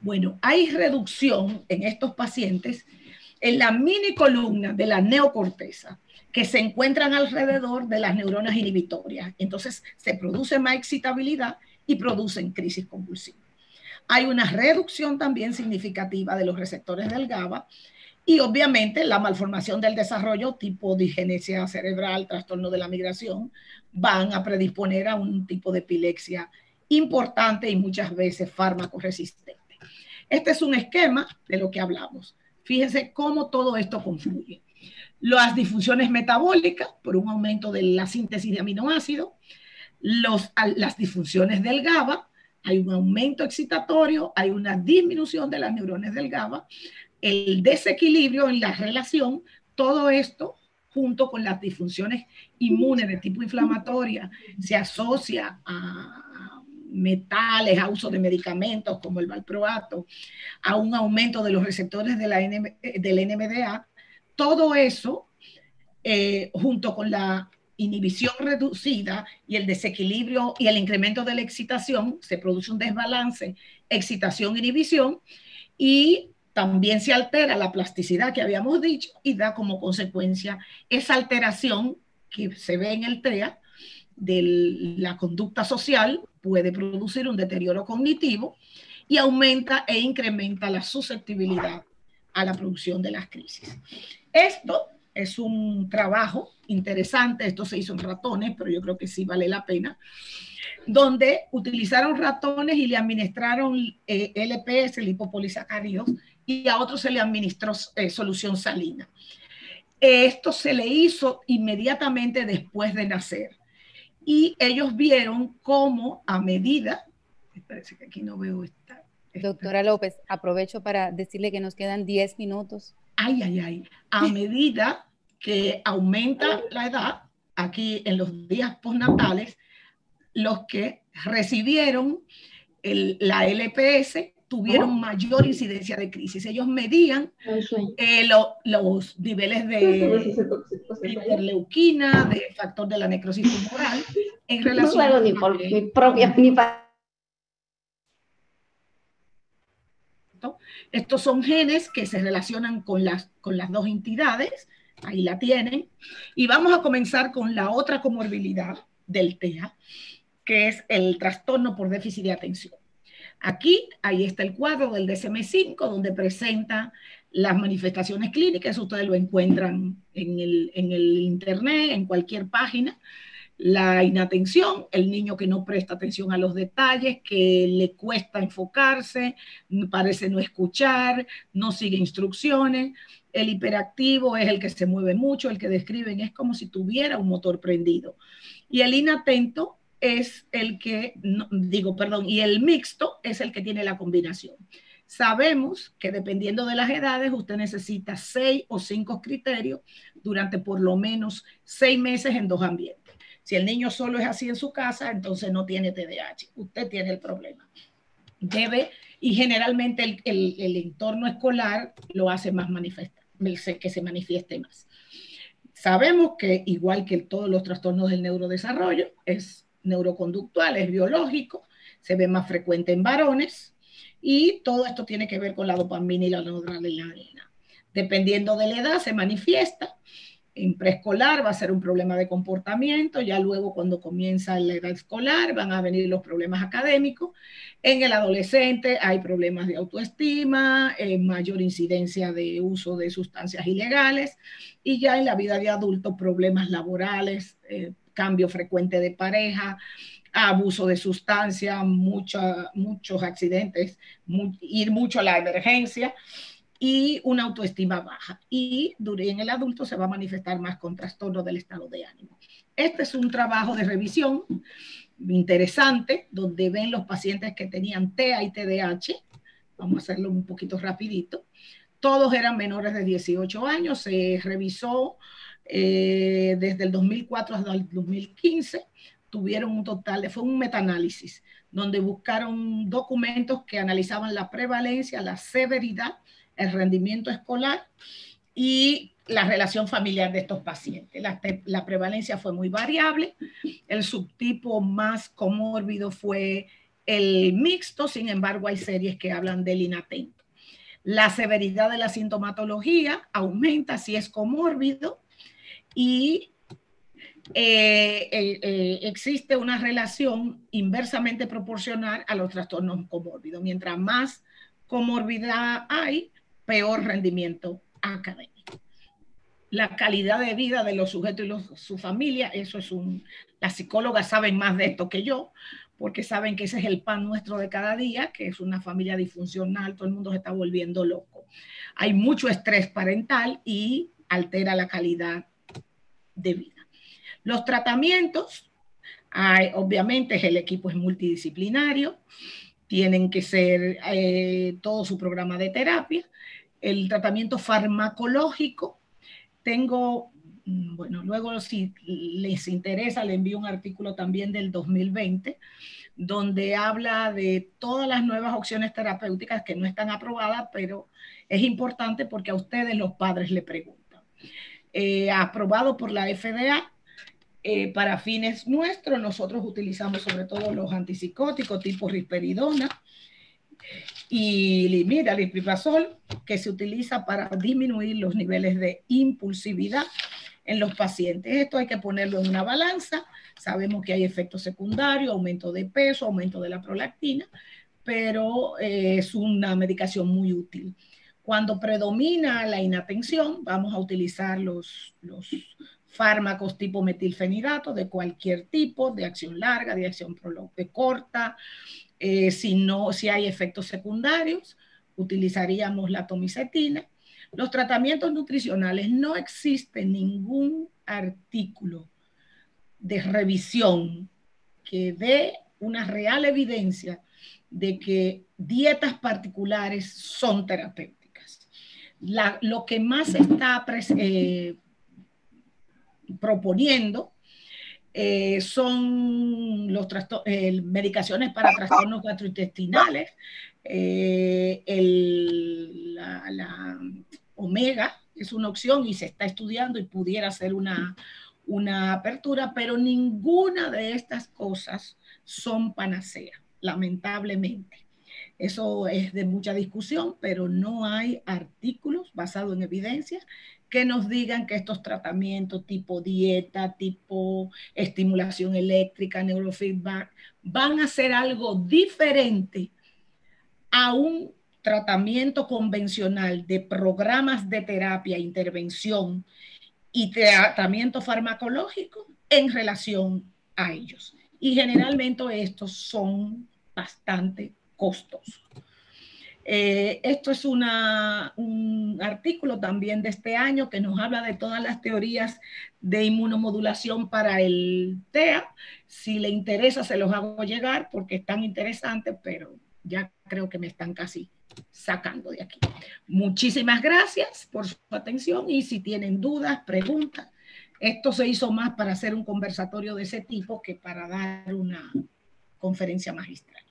Bueno, hay reducción en estos pacientes en la mini columna de la neocorteza, que se encuentran alrededor de las neuronas inhibitorias. Entonces, se produce más excitabilidad y producen crisis convulsiva. Hay una reducción también significativa de los receptores del GABA, y obviamente la malformación del desarrollo tipo digenesia cerebral, trastorno de la migración, van a predisponer a un tipo de epilepsia importante y muchas veces fármaco resistente. Este es un esquema de lo que hablamos. Fíjense cómo todo esto confluye. Las disfunciones metabólicas por un aumento de la síntesis de aminoácidos, las disfunciones del GABA, hay un aumento excitatorio, hay una disminución de las neuronas del GABA, el desequilibrio en la relación, todo esto junto con las disfunciones inmunes de tipo inflamatoria se asocia a metales, a uso de medicamentos como el valproato, a un aumento de los receptores del NMDA. Todo eso junto con la inhibición reducida y el desequilibrio y el incremento de la excitación, se produce un desbalance, excitación-inhibición, y también se altera la plasticidad que habíamos dicho y da como consecuencia esa alteración que se ve en el TEA de la conducta social, puede producir un deterioro cognitivo y aumenta e incrementa la susceptibilidad a la producción de las crisis. Esto es un trabajo interesante, esto se hizo en ratones, pero yo creo que sí vale la pena, donde utilizaron ratones y le administraron LPS, lipopolisacáridos, y a otros se le administró solución salina. Esto se le hizo inmediatamente después de nacer. Y ellos vieron cómo a medida, parece que aquí no veo esta. Doctora López, aprovecho para decirle que nos quedan 10 minutos. Ay. A medida que aumenta la edad, aquí en los días postnatales, los que recibieron la LPS tuvieron mayor incidencia de crisis. Ellos medían los niveles de interleuquina, de factor de la necrosis tumoral, en relación no ni por mi propia ni para... Estos son genes que se relacionan con las dos entidades, ahí la tienen, y vamos a comenzar con la otra comorbilidad del TEA, que es el trastorno por déficit de atención. Aquí, ahí está el cuadro del DSM-5, donde presenta las manifestaciones clínicas, ustedes lo encuentran en el internet, en cualquier página. La inatención, el niño que no presta atención a los detalles, que le cuesta enfocarse, parece no escuchar, no sigue instrucciones. El hiperactivo es el que se mueve mucho, el que describen es como si tuviera un motor prendido. Y el inatento es el que, y el mixto es el que tiene la combinación. Sabemos que dependiendo de las edades, usted necesita 6 o 5 criterios durante por lo menos 6 meses en 2 ambientes. Si el niño solo es así en su casa, entonces no tiene TDAH. Usted tiene el problema. Y generalmente el entorno escolar lo hace más que se manifieste más. Sabemos que, igual que todos los trastornos del neurodesarrollo, es neuroconductual, es biológico, se ve más frecuente en varones, y todo esto tiene que ver con la dopamina y la noradrenalina. Dependiendo de la edad se manifiesta. En preescolar va a ser un problema de comportamiento, ya luego cuando comienza la edad escolar van a venir los problemas académicos. En el adolescente hay problemas de autoestima, mayor incidencia de uso de sustancias ilegales, y ya en la vida de adulto problemas laborales, cambio frecuente de pareja, abuso de sustancias, muchos accidentes, ir mucho a la emergencia, y una autoestima baja. Y en el adulto se va a manifestar más con trastornos del estado de ánimo. Este es un trabajo de revisión interesante, donde ven los pacientes que tenían TEA y TDAH. Vamos a hacerlo un poquito rapidito. Todos eran menores de 18 años. Se revisó desde el 2004 hasta el 2015. Tuvieron un total, fue un metaanálisis, donde buscaron documentos que analizaban la prevalencia, la severidad, el rendimiento escolar y la relación familiar de estos pacientes. La prevalencia fue muy variable. El subtipo más comórbido fue el mixto, sin embargo hay series que hablan del inatento. La severidad de la sintomatología aumenta si es comórbido, y existe una relación inversamente proporcional a los trastornos comórbidos. Mientras más comorbidad hay, peor rendimiento académico. La calidad de vida de los sujetos y su familia, eso es las psicólogas saben más de esto que yo, porque saben que ese es el pan nuestro de cada día, que es una familia disfuncional, todo el mundo se está volviendo loco. Hay mucho estrés parental y altera la calidad de vida. Los tratamientos, obviamente el equipo es multidisciplinario, tienen que ser todo su programa de terapia. El tratamiento farmacológico, luego si les interesa, le envío un artículo también del 2020, donde habla de todas las nuevas opciones terapéuticas que no están aprobadas, pero es importante porque a ustedes los padres le preguntan. Aprobado por la FDA, Para fines nuestros, nosotros utilizamos sobre todo los antipsicóticos tipo risperidona y aripiprazol, que se utiliza para disminuir los niveles de impulsividad en los pacientes. Esto hay que ponerlo en una balanza. Sabemos que hay efectos secundarios, aumento de peso, aumento de la prolactina, pero es una medicación muy útil. Cuando predomina la inatención, vamos a utilizar los fármacos tipo metilfenidato de cualquier tipo, de acción larga, de acción corta. Si hay efectos secundarios, utilizaríamos la atomicetina. Los tratamientos nutricionales, no existe ningún artículo de revisión que dé una real evidencia de que dietas particulares son terapéuticas. Lo que más se está proponiendo son medicaciones para trastornos gastrointestinales, la omega es una opción y se está estudiando y pudiera ser una apertura, pero ninguna de estas cosas son panacea, lamentablemente. Eso es de mucha discusión, pero no hay artículos basados en evidencia que nos digan que estos tratamientos tipo dieta, tipo estimulación eléctrica, neurofeedback, van a ser algo diferente a un tratamiento convencional de programas de terapia, intervención y tratamiento farmacológico en relación a ellos. Y generalmente estos son bastante costosos. Esto es un artículo también de este año que nos habla de todas las teorías de inmunomodulación para el TEA. Si le interesa, se los hago llegar porque es tan interesante, pero ya creo que me están casi sacando de aquí. Muchísimas gracias por su atención y si tienen dudas, preguntas. Esto se hizo más para hacer un conversatorio de ese tipo que para dar una conferencia magistral.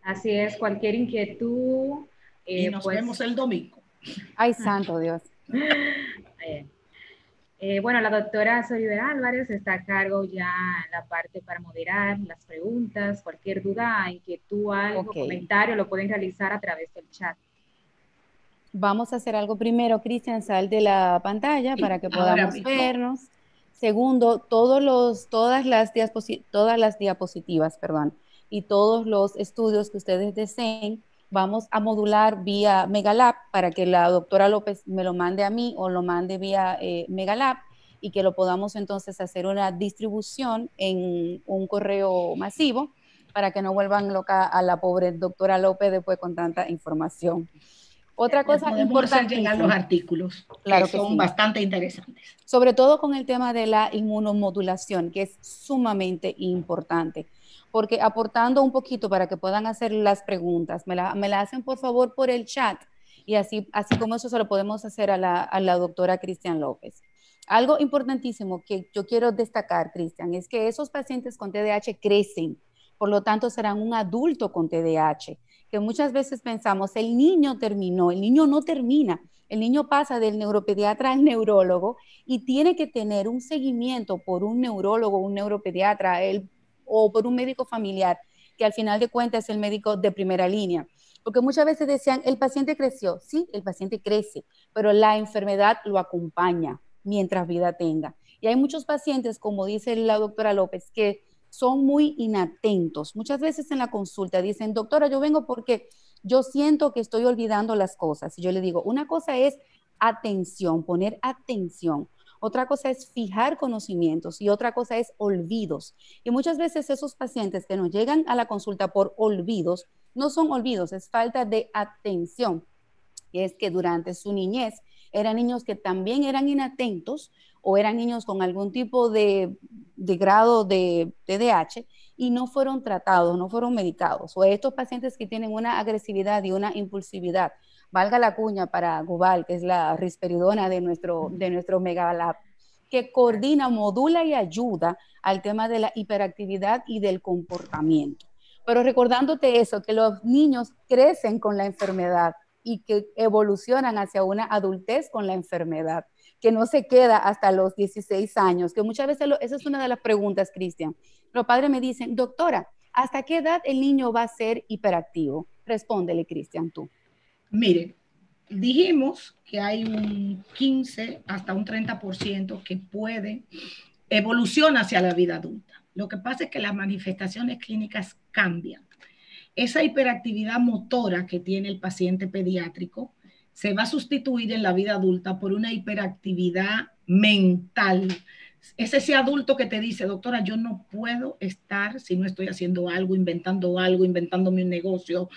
Así es, cualquier inquietud. Y nos vemos el domingo. Ay, santo Dios. Bueno, la doctora Soribela Álvarez está a cargo ya en la parte para moderar las preguntas. Cualquier duda, inquietud, algo, comentario, lo pueden realizar a través del chat. Vamos a hacer algo primero, Cristian, sal de la pantalla para que podamos vernos. Segundo, todas las diapositivas, y todos los estudios que ustedes deseen, vamos a modular vía Megalab para que la doctora López me lo mande a mí o lo mande vía Megalab y que lo podamos entonces hacer una distribución en un correo masivo para que no vuelvan loca a la pobre doctora López después con tanta información. Otra cosa importante. Hacer llegar los artículos, claro que son bastante interesantes. Sobre todo con el tema de la inmunomodulación, que es sumamente importante. Porque aportando un poquito para que puedan hacer las preguntas, me la hacen por favor por el chat y así como eso se lo podemos hacer a la doctora Cristian López. Algo importantísimo que yo quiero destacar, Cristian, es que esos pacientes con TDAH crecen, por lo tanto serán un adulto con TDAH, que muchas veces pensamos, el niño terminó, el niño no termina, el niño pasa del neuropediatra al neurólogo y tiene que tener un seguimiento por un neurólogo, un neuropediatra, o por un médico familiar, que al final de cuentas es el médico de primera línea. Porque muchas veces decían, el paciente creció. Sí, el paciente crece, pero la enfermedad lo acompaña mientras vida tenga. Y hay muchos pacientes, como dice la doctora López, que son muy inatentos. Muchas veces en la consulta dicen, doctora, yo vengo porque yo siento que estoy olvidando las cosas. Y yo le digo, una cosa es atención, poner atención. Otra cosa es fijar conocimientos y otra cosa es olvidos. Y muchas veces esos pacientes que nos llegan a la consulta por olvidos, no son olvidos, es falta de atención. Y es que durante su niñez eran niños que también eran inatentos o eran niños con algún tipo de grado de TDAH y no fueron tratados, no fueron medicados. O estos pacientes que tienen una agresividad y una impulsividad, valga la cuña para Gubal, que es la risperidona de nuestro Megalab, que coordina, modula y ayuda al tema de la hiperactividad y del comportamiento. Pero recordándote eso, que los niños crecen con la enfermedad y que evolucionan hacia una adultez con la enfermedad, que no se queda hasta los 16 años, que muchas veces, esa es una de las preguntas, Cristian. Los padres me dicen, doctora, ¿hasta qué edad el niño va a ser hiperactivo? Respóndele, Cristian, tú. Mire, dijimos que hay un 15 hasta un 30% que puede evoluciona hacia la vida adulta. Lo que pasa es que las manifestaciones clínicas cambian. Esa hiperactividad motora que tiene el paciente pediátrico se va a sustituir en la vida adulta por una hiperactividad mental. Es ese adulto que te dice, doctora, yo no puedo estar si no estoy haciendo algo, inventándome un negocio.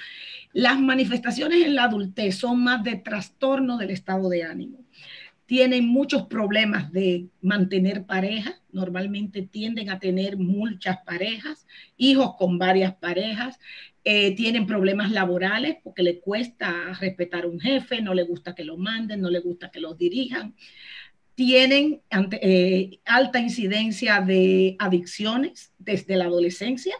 Las manifestaciones en la adultez son más de trastorno del estado de ánimo. Tienen muchos problemas de mantener pareja, normalmente tienden a tener muchas parejas, hijos con varias parejas, tienen problemas laborales porque le cuesta respetar a un jefe, no le gusta que lo manden, no le gusta que los dirijan, tienen alta incidencia de adicciones desde la adolescencia,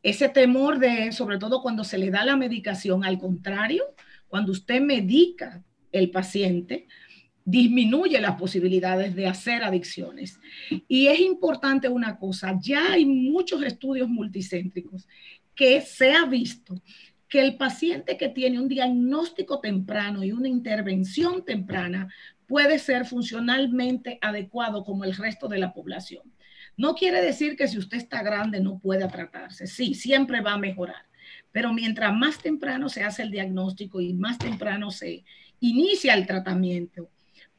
ese temor de, sobre todo cuando se le da la medicación, al contrario, cuando usted medica el paciente, disminuye las posibilidades de hacer adicciones. Y es importante una cosa, ya hay muchos estudios multicéntricos que se ha visto que el paciente que tiene un diagnóstico temprano y una intervención temprana puede ser funcionalmente adecuado como el resto de la población. No quiere decir que si usted está grande no pueda tratarse. Sí, siempre va a mejorar. Pero mientras más temprano se hace el diagnóstico y más temprano se inicia el tratamiento,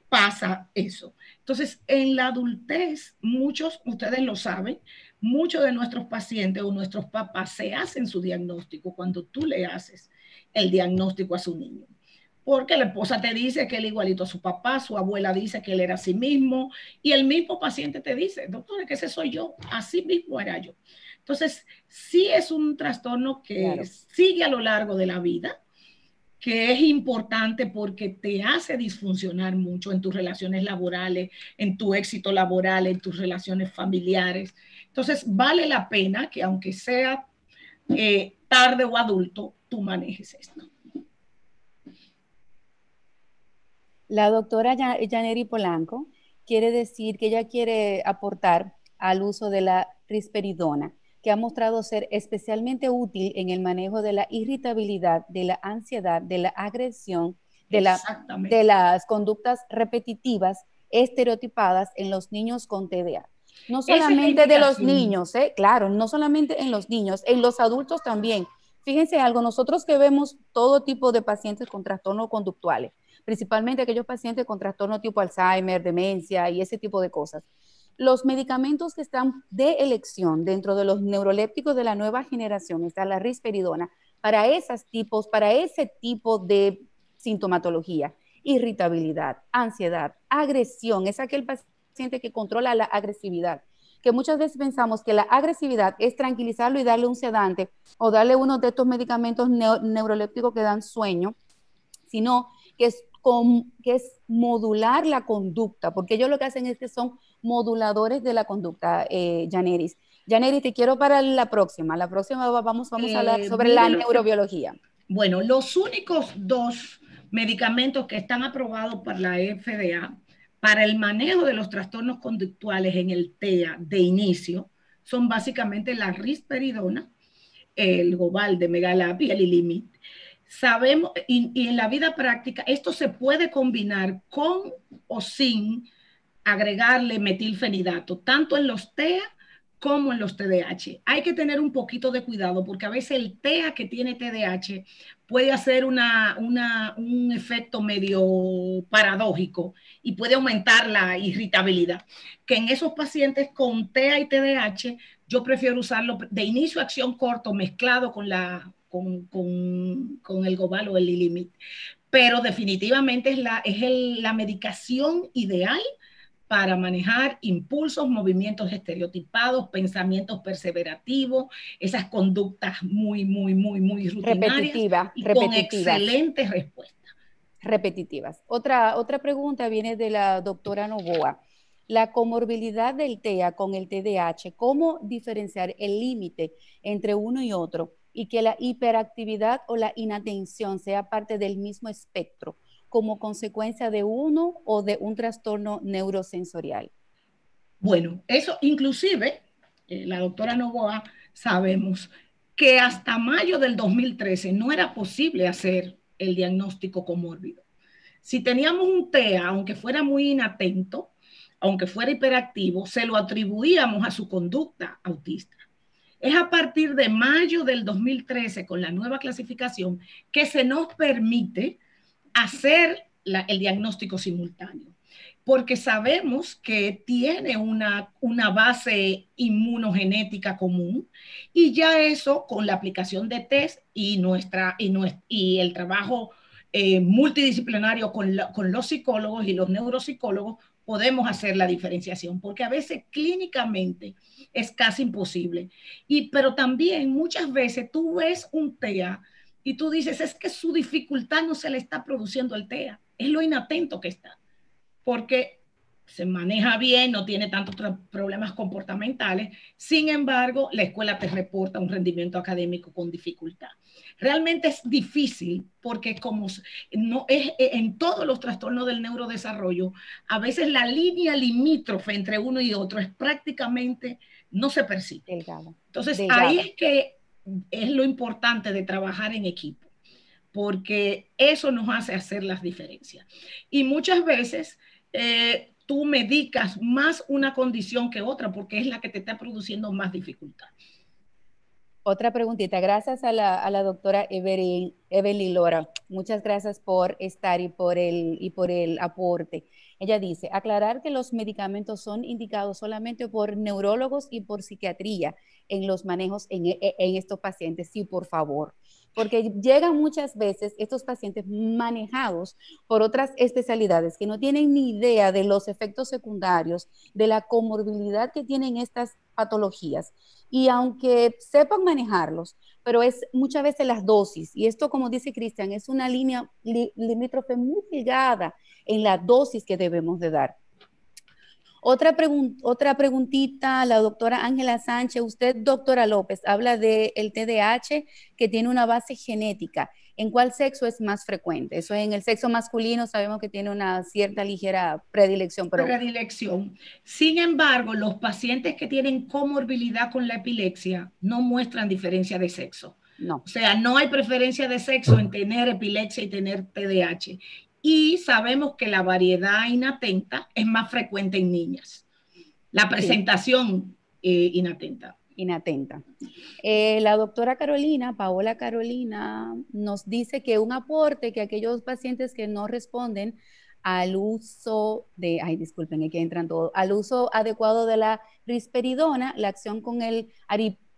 pasa eso. Entonces, en la adultez, muchos, ustedes lo saben, muchos de nuestros pacientes o nuestros papás se hacen su diagnóstico cuando tú le haces el diagnóstico a su niño. Porque la esposa te dice que él igualito a su papá, su abuela dice que él era así mismo, y el mismo paciente te dice, doctor, que ese soy yo, así mismo era yo. Entonces, sí es un trastorno que sigue a lo largo de la vida, que es importante porque te hace disfuncionar mucho en tus relaciones laborales, en tu éxito laboral, en tus relaciones familiares. Entonces, vale la pena que aunque sea tarde o adulto, tú manejes esto. La doctora Yaneri Polanco quiere decir que ella quiere aportar al uso de la risperidona, que ha mostrado ser especialmente útil en el manejo de la irritabilidad, de la ansiedad, de la agresión, de las conductas repetitivas estereotipadas en los niños con TDA. No solamente de los niños, claro, no solamente en los niños, en los adultos también. Fíjense algo, nosotros que vemos todo tipo de pacientes con trastornos conductuales, principalmente aquellos pacientes con trastorno tipo Alzheimer, demencia y ese tipo de cosas. Los medicamentos que están de elección dentro de los neurolépticos de la nueva generación está la risperidona para ese tipo de sintomatología, irritabilidad, ansiedad, agresión, es aquel paciente que controla la agresividad, que muchas veces pensamos que la agresividad es tranquilizarlo y darle un sedante o darle uno de estos medicamentos neurolépticos que dan sueño, sino que es modular la conducta, porque ellos lo que hacen es que son moduladores de la conducta, Yaneris. Yaneris, te quiero para la próxima. La próxima vamos a hablar sobre la neurobiología. Bueno, los únicos dos medicamentos que están aprobados por la FDA para el manejo de los trastornos conductuales en el TEA de inicio son básicamente la risperidona, el Gobal de Megalab y el Ilimit. Sabemos, y en la vida práctica, esto se puede combinar con o sin agregarle metilfenidato, tanto en los TEA como en los TDAH. Hay que tener un poquito de cuidado porque a veces el TEA que tiene TDAH puede hacer un efecto medio paradójico y puede aumentar la irritabilidad. Que en esos pacientes con TEA y TDAH, yo prefiero usarlo de inicio a acción corto mezclado con el Gobal o el Ilimit. Pero definitivamente es la medicación ideal para manejar impulsos, movimientos estereotipados, pensamientos perseverativos, esas conductas muy rutinarias y con excelentes respuestas. Repetitivas. Otra pregunta viene de la doctora Novoa. La comorbilidad del TEA con el TDAH, ¿cómo diferenciar el límite entre uno y otro y que la hiperactividad o la inatención sea parte del mismo espectro? como consecuencia de uno o de un trastorno neurosensorial? Bueno, eso inclusive, la doctora Novoa, sabemos que hasta mayo del 2013 no era posible hacer el diagnóstico comórbido. Si teníamos un TEA, aunque fuera muy inatento, aunque fuera hiperactivo, se lo atribuíamos a su conducta autista. Es a partir de mayo del 2013, con la nueva clasificación, que se nos permite hacer el diagnóstico simultáneo, porque sabemos que tiene una base inmunogenética común, y ya eso, con la aplicación de test y el trabajo multidisciplinario con los psicólogos y los neuropsicólogos, podemos hacer la diferenciación, porque a veces clínicamente es casi imposible. Pero también muchas veces tú ves un TEA y tú dices, es que su dificultad no se le está produciendo el TEA, es lo inatento que está, porque se maneja bien, no tiene tantos problemas comportamentales. Sin embargo, la escuela te reporta un rendimiento académico con dificultad. Realmente es difícil, porque como no es en todos los trastornos del neurodesarrollo, a veces la línea limítrofe entre uno y otro es prácticamente, no se percibe. Delgado. Entonces, Delgado. ahí es que es lo importante de trabajar en equipo, porque eso nos hace hacer las diferencias. Y muchas veces tú medicas más una condición que otra, porque es la que te está produciendo más dificultad. Otra preguntita. Gracias a la doctora Evelyn Lora. Muchas gracias por estar y por el aporte. Ella dice, aclarar que los medicamentos son indicados solamente por neurólogos y por psiquiatría en los manejos en estos pacientes. Sí, por favor. Porque llegan muchas veces estos pacientes manejados por otras especialidades que no tienen ni idea de los efectos secundarios, de la comorbilidad que tienen estas patologías. Y aunque sepan manejarlos, pero es muchas veces las dosis, y esto, como dice Cristian, es una línea limítrofe muy delgada en la dosis que debemos de dar. Otra preguntita, la doctora Ángela Sánchez. Usted, doctora López, habla del TDAH que tiene una base genética. ¿En cuál sexo es más frecuente? Eso en el sexo masculino sabemos que tiene una cierta ligera predilección. Predilección. Sin embargo, los pacientes que tienen comorbilidad con la epilepsia no muestran diferencia de sexo. No. O sea, no hay preferencia de sexo en tener epilepsia y tener TDAH. Y sabemos que la variedad inatenta es más frecuente en niñas. La presentación inatenta. La doctora Carolina, Paola Carolina, nos dice que un aporte que aquellos pacientes que no responden al uso de, disculpen, aquí entran todos, al uso adecuado de la risperidona, la acción con el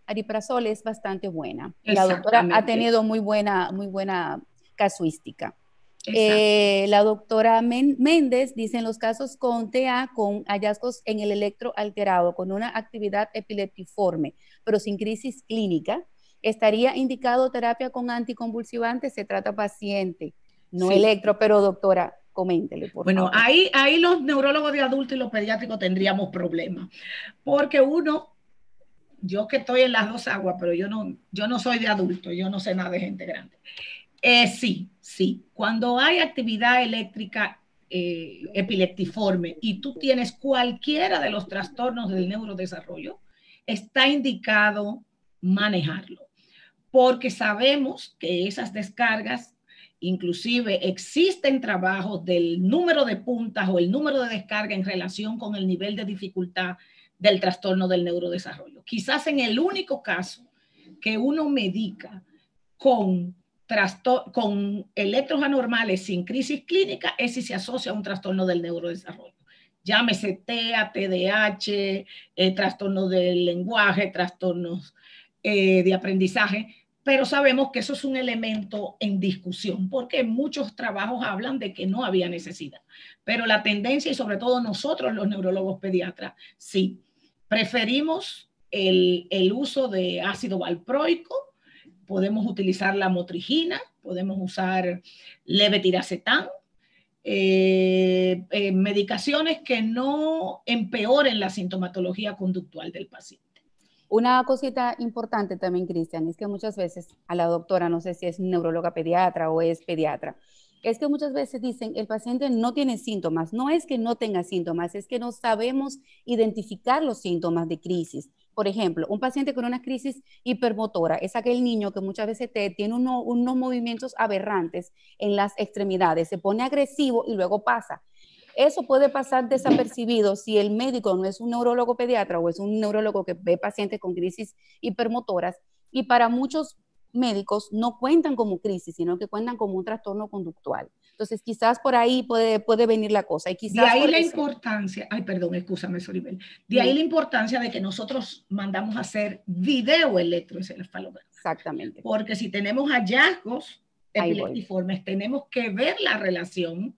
ariprazol es bastante buena. La doctora ha tenido muy buena casuística. La doctora Méndez dice, en los casos con TA, con hallazgos en el electro alterado, con una actividad epileptiforme, pero sin crisis clínica, ¿estaría indicado terapia con anticonvulsivantes? Se trata paciente, no electro, pero doctora, coméntele, por favor. Bueno, ahí los neurólogos de adultos y los pediátricos tendríamos problemas, porque yo que estoy en las dos aguas, pero yo no soy de adulto, yo no sé nada de gente grande. Sí. Cuando hay actividad eléctrica epileptiforme y tú tienes cualquiera de los trastornos del neurodesarrollo, está indicado manejarlo, porque sabemos que esas descargas, inclusive existen trabajos del número de puntas o el número de descarga en relación con el nivel de dificultad del trastorno del neurodesarrollo. Quizás en el único caso que uno medica con electros anormales sin crisis clínica es si se asocia a un trastorno del neurodesarrollo. Llámese TEA, TDAH, trastornos del lenguaje, trastornos de aprendizaje, pero sabemos que eso es un elemento en discusión, porque muchos trabajos hablan de que no había necesidad. Pero la tendencia, y sobre todo nosotros los neurólogos pediatras, sí, preferimos el uso de ácido valproico. Podemos utilizar la motrigina, podemos usar levetiracetam, medicaciones que no empeoren la sintomatología conductual del paciente. Una cosita importante también, Cristian, es que muchas veces a la doctora, no sé si es neuróloga pediatra o es pediatra, es que muchas veces dicen el paciente no tiene síntomas. No es que no tenga síntomas, es que no sabemos identificar los síntomas de crisis. Por ejemplo, un paciente con una crisis hipermotora es aquel niño que muchas veces tiene unos movimientos aberrantes en las extremidades, se pone agresivo y luego pasa. Eso puede pasar desapercibido si el médico no es un neurólogo pediatra o es un neurólogo que ve pacientes con crisis hipermotoras, y para muchos médicos no cuentan como crisis, sino que cuentan como un trastorno conductual. Entonces, quizás por ahí puede venir la cosa. Y quizás de ahí la importancia, ay, perdón, excúsame, Soribel. De ahí la importancia de que nosotros mandamos a hacer video electroencefalograma. Exactamente. Porque si tenemos hallazgos epileptiformes, tenemos que ver la relación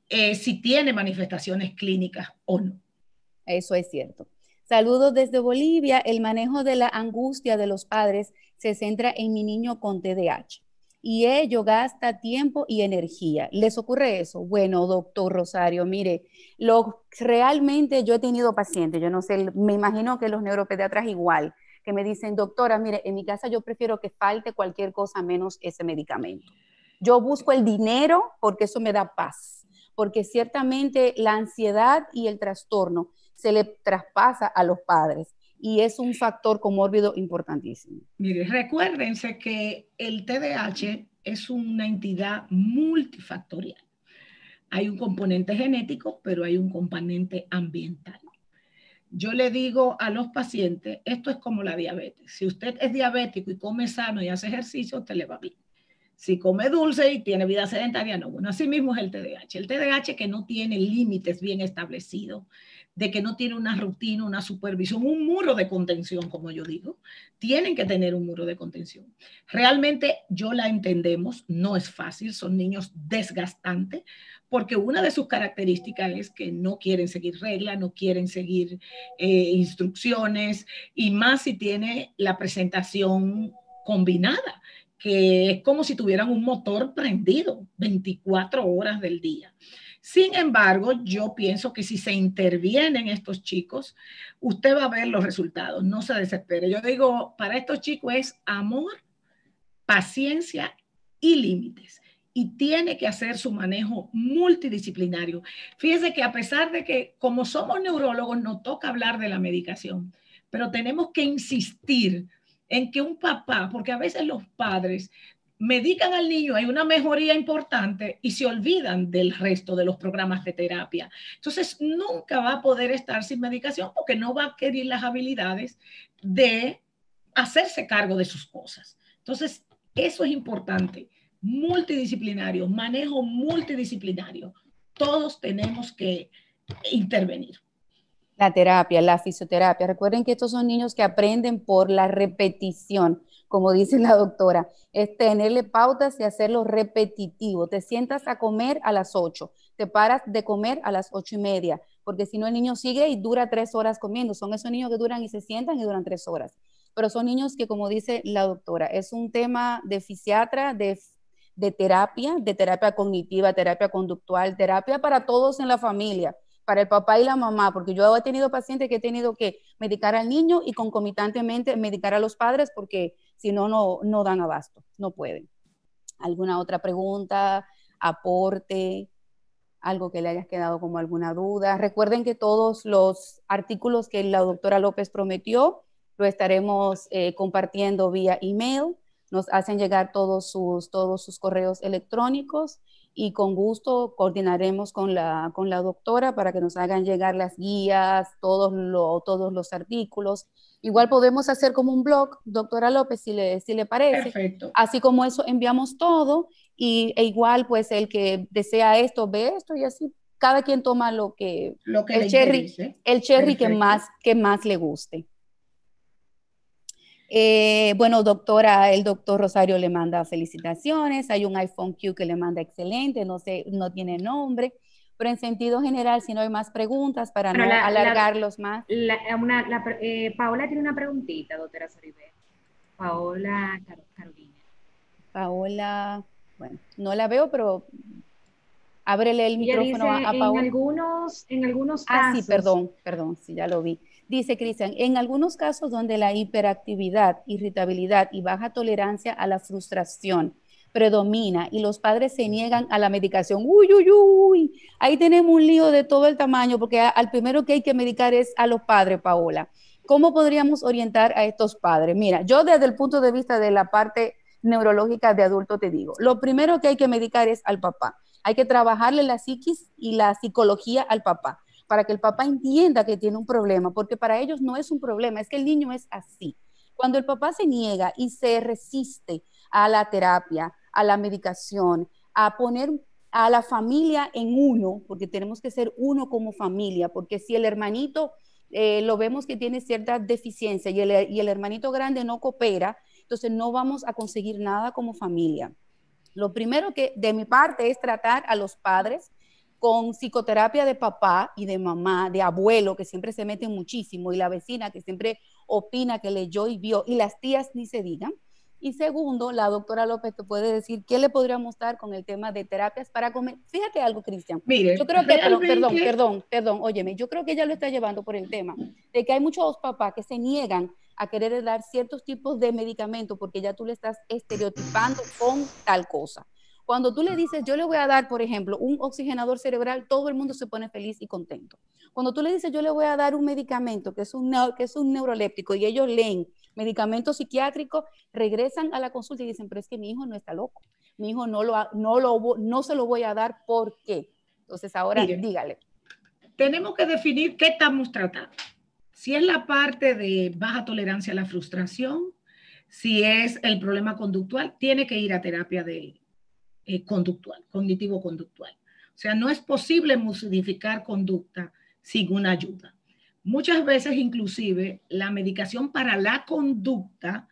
si tiene manifestaciones clínicas o no. Eso es cierto. Saludos desde Bolivia. El manejo de la angustia de los padres se centra en mi niño con TDAH y ello gasta tiempo y energía. ¿Les ocurre eso? Bueno, doctor Rosario, mire, realmente yo he tenido pacientes, yo no sé, me imagino que los neuropediatras igual, que me dicen, doctora, mire, en mi casa yo prefiero que falte cualquier cosa menos ese medicamento. Yo busco el dinero porque eso me da paz, porque ciertamente la ansiedad y el trastorno se le traspasa a los padres y es un factor comórbido importantísimo. Mire, recuérdense que el TDAH es una entidad multifactorial. Hay un componente genético, pero hay un componente ambiental. Yo le digo a los pacientes, esto es como la diabetes. Si usted es diabético y come sano y hace ejercicio, usted le va bien. Si come dulce y tiene vida sedentaria, no. Bueno, así mismo es el TDAH. El TDAH que no tiene límites bien establecidos, de que no tiene una rutina, una supervisión, un muro de contención, como yo digo. Tienen que tener un muro de contención. Realmente yo la entendemos, no es fácil, son niños desgastantes, porque una de sus características es que no quieren seguir reglas, no quieren seguir instrucciones, y más si tiene la presentación combinada, que es como si tuvieran un motor prendido 24 horas del día. Sin embargo, yo pienso que si se intervienen estos chicos, usted va a ver los resultados, no se desespere. Yo digo, para estos chicos es amor, paciencia y límites. Y tiene que hacer su manejo multidisciplinario. Fíjese que a pesar de que como somos neurólogos nos toca hablar de la medicación, pero tenemos que insistir en que un papá, porque a veces los padres medican al niño, hay una mejoría importante y se olvidan del resto de los programas de terapia. Entonces, nunca va a poder estar sin medicación porque no va a adquirir las habilidades de hacerse cargo de sus cosas. Entonces, eso es importante. Multidisciplinario, manejo multidisciplinario. Todos tenemos que intervenir. La terapia, la fisioterapia. Recuerden que estos son niños que aprenden por la repetición, como dice la doctora, es tenerle pautas y hacerlo repetitivo. Te sientas a comer a las 8, te paras de comer a las 8:30, porque si no el niño sigue y dura 3 horas comiendo. Son esos niños que duran y se sientan y duran 3 horas. Pero son niños que, como dice la doctora, es un tema de fisiatra, de terapia cognitiva, terapia conductual, terapia para todos en la familia, para el papá y la mamá, porque yo he tenido pacientes que he tenido que medicar al niño y concomitantemente medicar a los padres porque si no, no dan abasto, no pueden. ¿Alguna otra pregunta, aporte, algo que le hayas quedado como alguna duda? Recuerden que todos los artículos que la doctora López prometió lo estaremos compartiendo vía email. Nos hacen llegar todos sus correos electrónicos y con gusto coordinaremos con la doctora para que nos hagan llegar las guías, todos los artículos. Igual podemos hacer como un blog, doctora López, si le parece. Perfecto. Así como eso enviamos todo e igual pues el que desea esto, ve esto y así cada quien toma lo que el cherry que más le guste. Bueno, doctora, el doctor Rosario le manda felicitaciones, hay un iPhone Q que le manda excelente, no tiene nombre, pero en sentido general, si no hay más preguntas para no alargarlos más. Paola tiene una preguntita, doctora Soribel. Paola Carolina. Paola, bueno, no la veo, pero ábrele el micrófono a Paola. En algunos casos. Ah, sí, perdón, sí, ya lo vi. Dice Cristian, en algunos casos donde la hiperactividad, irritabilidad y baja tolerancia a la frustración predomina y los padres se niegan a la medicación, uy, uy, uy, ahí tenemos un lío de todo el tamaño, porque al primero que hay que medicar es a los padres, Paola. ¿Cómo podríamos orientar a estos padres? Mira, yo desde el punto de vista de la parte neurológica de adulto te digo, lo primero que hay que medicar es al papá. Hay que trabajarle la psiquis y la psicología al papá, para que el papá entienda que tiene un problema, porque para ellos no es un problema, es que el niño es así. Cuando el papá se niega y se resiste a la terapia, a la medicación, a poner a la familia en uno, porque tenemos que ser uno como familia, porque si el hermanito lo vemos que tiene cierta deficiencia y el hermanito grande no coopera, entonces no vamos a conseguir nada como familia. Lo primero que de mi parte es tratar a los padres con psicoterapia de papá y de mamá, de abuelo, que siempre se meten muchísimo, y la vecina que siempre opina que leyó y vio, y las tías ni se digan. Y segundo, la doctora López te puede decir qué le podríamos dar con el tema de terapias para comer. Fíjate algo, Cristian. Mire, yo creo que, perdón, óyeme, yo creo que ella lo está llevando por el tema de que hay muchos papás que se niegan a querer dar ciertos tipos de medicamentos porque ya tú le estás estereotipando con tal cosa. Cuando tú le dices, yo le voy a dar, por ejemplo, un oxigenador cerebral, todo el mundo se pone feliz y contento. Cuando tú le dices, yo le voy a dar un medicamento que es un neuroléptico y ellos leen medicamentos psiquiátricos, regresan a la consulta y dicen, pero es que mi hijo no está loco. Mi hijo no se lo voy a dar, ¿por qué? Entonces ahora, Miren, dígale. Tenemos que definir qué estamos tratando. Si es la parte de baja tolerancia a la frustración, si es el problema conductual, tiene que ir a terapia de conductual, cognitivo-conductual. O sea, no es posible modificar conducta sin una ayuda. Muchas veces, inclusive, la medicación para la conducta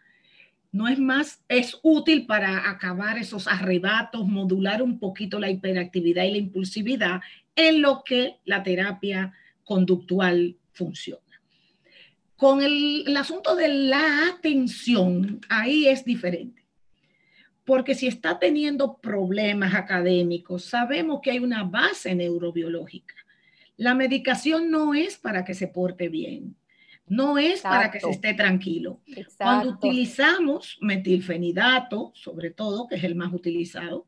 no es más, es útil para acabar esos arrebatos, modular un poquito la hiperactividad y la impulsividad, en lo que la terapia conductual funciona. Con el asunto de la atención, ahí es diferente. Porque si está teniendo problemas académicos, sabemos que hay una base neurobiológica. La medicación no es para que se porte bien, no es para que se esté tranquilo. Cuando utilizamos metilfenidato, sobre todo, que es el más utilizado,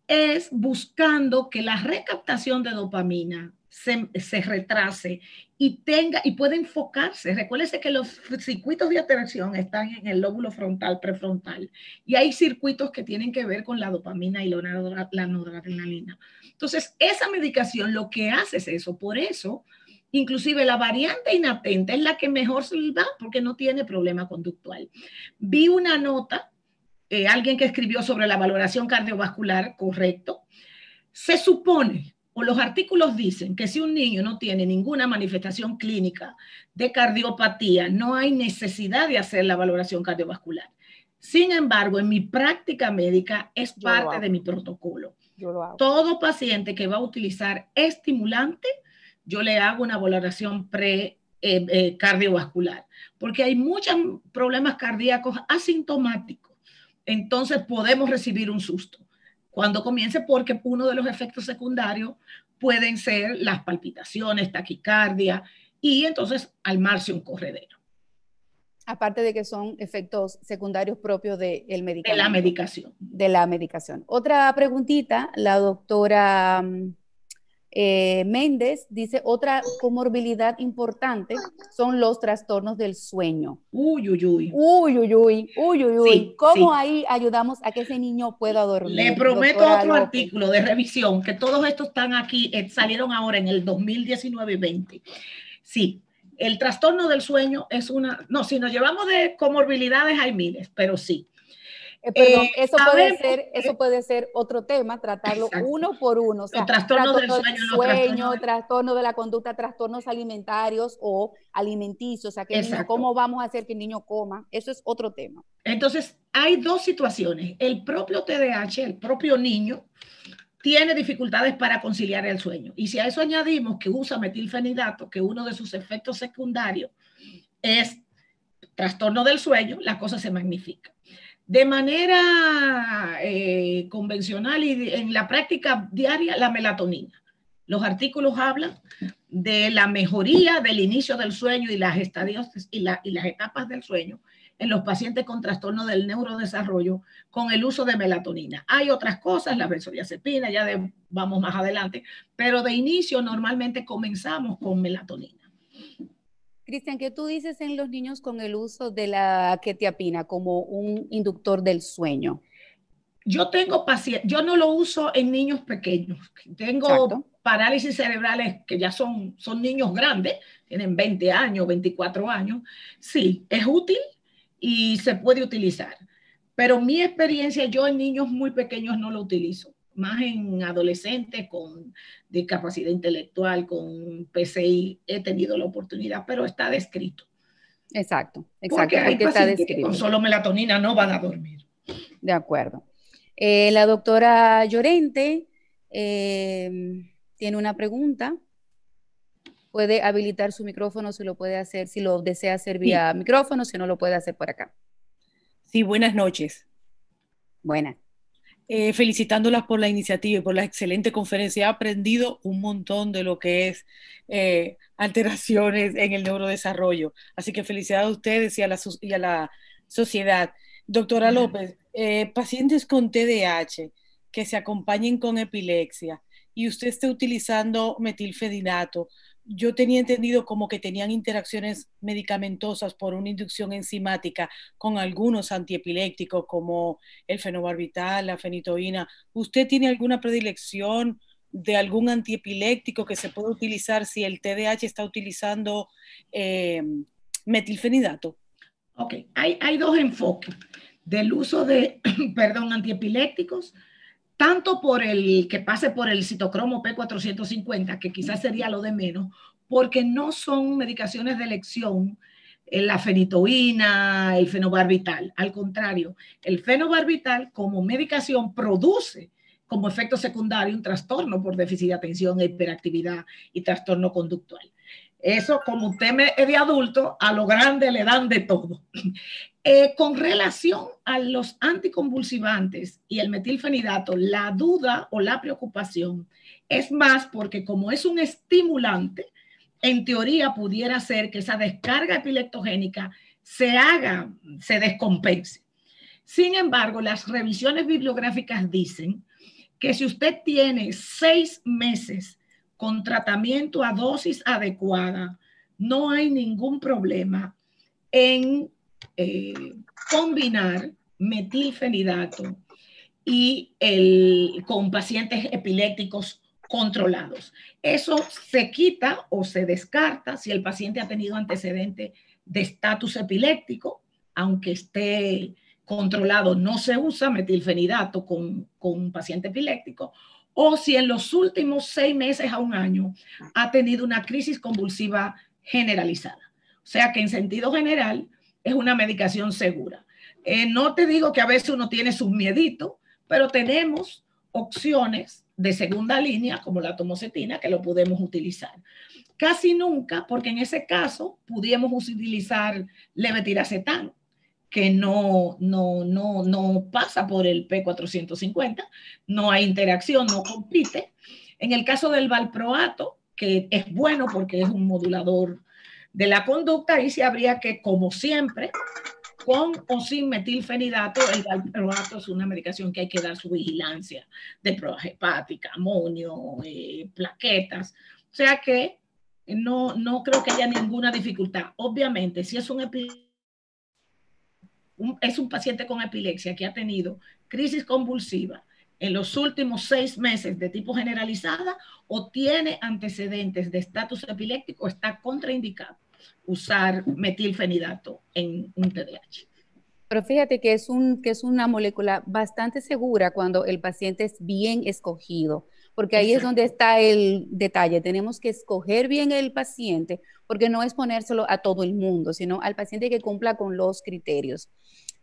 es buscando que la recaptación de dopamina se retrase y pueda enfocarse. Recuérdese que los circuitos de atención están en el lóbulo frontal, prefrontal, y hay circuitos que tienen que ver con la dopamina y la noradrenalina. Entonces, esa medicación lo que hace es eso. Por eso, inclusive la variante inatenta es la que mejor se va porque no tiene problema conductual. Vi una nota, alguien que escribió sobre la valoración cardiovascular, correcto. Se supone, o los artículos dicen, que si un niño no tiene ninguna manifestación clínica de cardiopatía, no hay necesidad de hacer la valoración cardiovascular. Sin embargo, en mi práctica médica es parte de mi protocolo. Todo paciente que va a utilizar estimulante, yo le hago una valoración cardiovascular, porque hay muchos problemas cardíacos asintomáticos. Entonces podemos recibir un susto cuando comience, porque uno de los efectos secundarios pueden ser las palpitaciones, taquicardia, y entonces armarse un corredero. Aparte de que son efectos secundarios propios del medicamento. De la medicación. De la medicación. Otra preguntita, la doctora Méndez dice, otra comorbilidad importante son los trastornos del sueño. Uy, uy, uy. Uy, uy, uy, uy, uy, uy. Sí, ¿Cómo sí. Ahí ayudamos a que ese niño pueda dormir? Le prometo otro artículo de revisión, que todos estos están aquí, salieron ahora en el 2019 y 20. Sí, el trastorno del sueño es una, no, si nos llevamos de comorbilidades hay miles, pero sí. Perdón, eso puede ser otro tema, tratarlo uno por uno. O sea, trastornos del sueño, trastorno de la conducta, trastornos alimentarios o alimenticios. O sea, que niño, ¿cómo vamos a hacer que el niño coma? Eso es otro tema. Entonces, hay dos situaciones. El propio TDAH, el propio niño, tiene dificultades para conciliar el sueño. Y si a eso añadimos que usa metilfenidato, que uno de sus efectos secundarios es trastorno del sueño, la cosa se magnifica. De manera convencional y en la práctica diaria, la melatonina. Los artículos hablan de la mejoría del inicio del sueño y las estadios y las etapas del sueño en los pacientes con trastorno del neurodesarrollo con el uso de melatonina. Hay otras cosas, la benzodiazepina, vamos más adelante, pero de inicio normalmente comenzamos con melatonina. Cristian, ¿qué tú dices en los niños con el uso de la quetiapina como un inductor del sueño? Yo tengo pacientes, yo no lo uso en niños pequeños. Tengo parálisis cerebrales que ya son niños grandes, tienen 20 años, 24 años. Sí, es útil y se puede utilizar. Pero mi experiencia, yo en niños muy pequeños no lo utilizo. Más en adolescentes con discapacidad intelectual, con PCI, he tenido la oportunidad, pero está descrito. Exacto. Porque hay pacientes que con solo melatonina no van a dormir. De acuerdo. La doctora Llorente tiene una pregunta. Puede habilitar su micrófono si lo puede hacer, si lo desea hacer vía micrófono, si no lo puede hacer por acá. Sí, buenas noches. Buenas. Felicitándolas por la iniciativa y por la excelente conferencia. He aprendido un montón de lo que es alteraciones en el neurodesarrollo. Así que felicidades a ustedes y a la sociedad. Doctora López, pacientes con TDAH que se acompañen con epilepsia y usted esté utilizando metilfenidato, yo tenía entendido como que tenían interacciones medicamentosas por una inducción enzimática con algunos antiepilépticos como el fenobarbital, la fenitoína. ¿Usted tiene alguna predilección de algún antiepiléptico que se pueda utilizar si el TDAH está utilizando metilfenidato? Ok, hay dos enfoques del uso de, antiepilépticos, tanto por el que pase por el citocromo P450, que quizás sería lo de menos, porque no son medicaciones de elección, la fenitoína, el fenobarbital. Al contrario, el fenobarbital como medicación produce como efecto secundario un trastorno por déficit de atención, hiperactividad y trastorno conductual. Eso, como usted es de adulto, a lo grande le dan de todo. Con relación a los anticonvulsivantes y el metilfenidato, la duda o la preocupación es más porque como es un estimulante, en teoría pudiera ser que esa descarga epileptogénica se descompense. Sin embargo, las revisiones bibliográficas dicen que si usted tiene 6 meses con tratamiento a dosis adecuada, no hay ningún problema en combinar metilfenidato y con pacientes epilépticos controlados. Eso se quita o se descarta si el paciente ha tenido antecedente de estatus epiléptico, aunque esté controlado, no se usa metilfenidato con un paciente epiléptico, o si en los últimos 6 meses a un año ha tenido una crisis convulsiva generalizada. O sea que en sentido general es una medicación segura. No te digo que a veces uno tiene sus mieditos, pero tenemos opciones de segunda línea como la tomocetina que lo podemos utilizar. Casi nunca, porque en ese caso pudiéramos utilizar levetiracetam, que no pasa por el P450, no hay interacción, no compite. En el caso del valproato, que es bueno porque es un modulador de la conducta, ahí sí habría que, como siempre, con o sin metilfenidato, el valproato es una medicación que hay que dar su vigilancia de pruebas hepáticas, amonio, plaquetas. O sea que no creo que haya ninguna dificultad. Obviamente, si es un paciente con epilepsia que ha tenido crisis convulsiva en los últimos 6 meses de tipo generalizada o tiene antecedentes de estatus epiléptico, está contraindicado usar metilfenidato en un TDAH. Pero fíjate que es una molécula bastante segura cuando el paciente es bien escogido, porque ahí es donde está el detalle. Tenemos que escoger bien el paciente, porque no es ponérselo a todo el mundo, sino al paciente que cumpla con los criterios.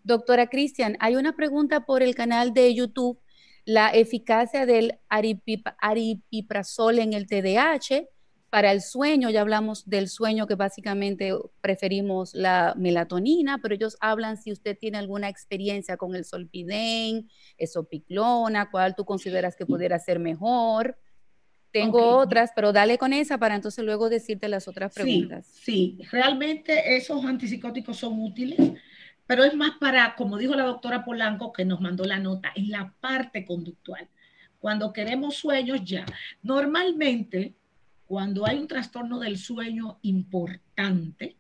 Doctora Cristian, hay una pregunta por el canal de YouTube, la eficacia del aripiprazol en el TDAH. Para el sueño, ya hablamos del sueño que básicamente preferimos la melatonina, pero ellos hablan si usted tiene alguna experiencia con el solpidem, esopiclona, cuál tú consideras que pudiera ser mejor. Tengo otras, pero dale con esa para entonces luego decirte las otras preguntas. Sí, realmente esos antipsicóticos son útiles, pero es más para, como dijo la doctora Polanco, que nos mandó la nota, en la parte conductual. Cuando queremos sueños ya. Normalmente, cuando hay un trastorno del sueño importante,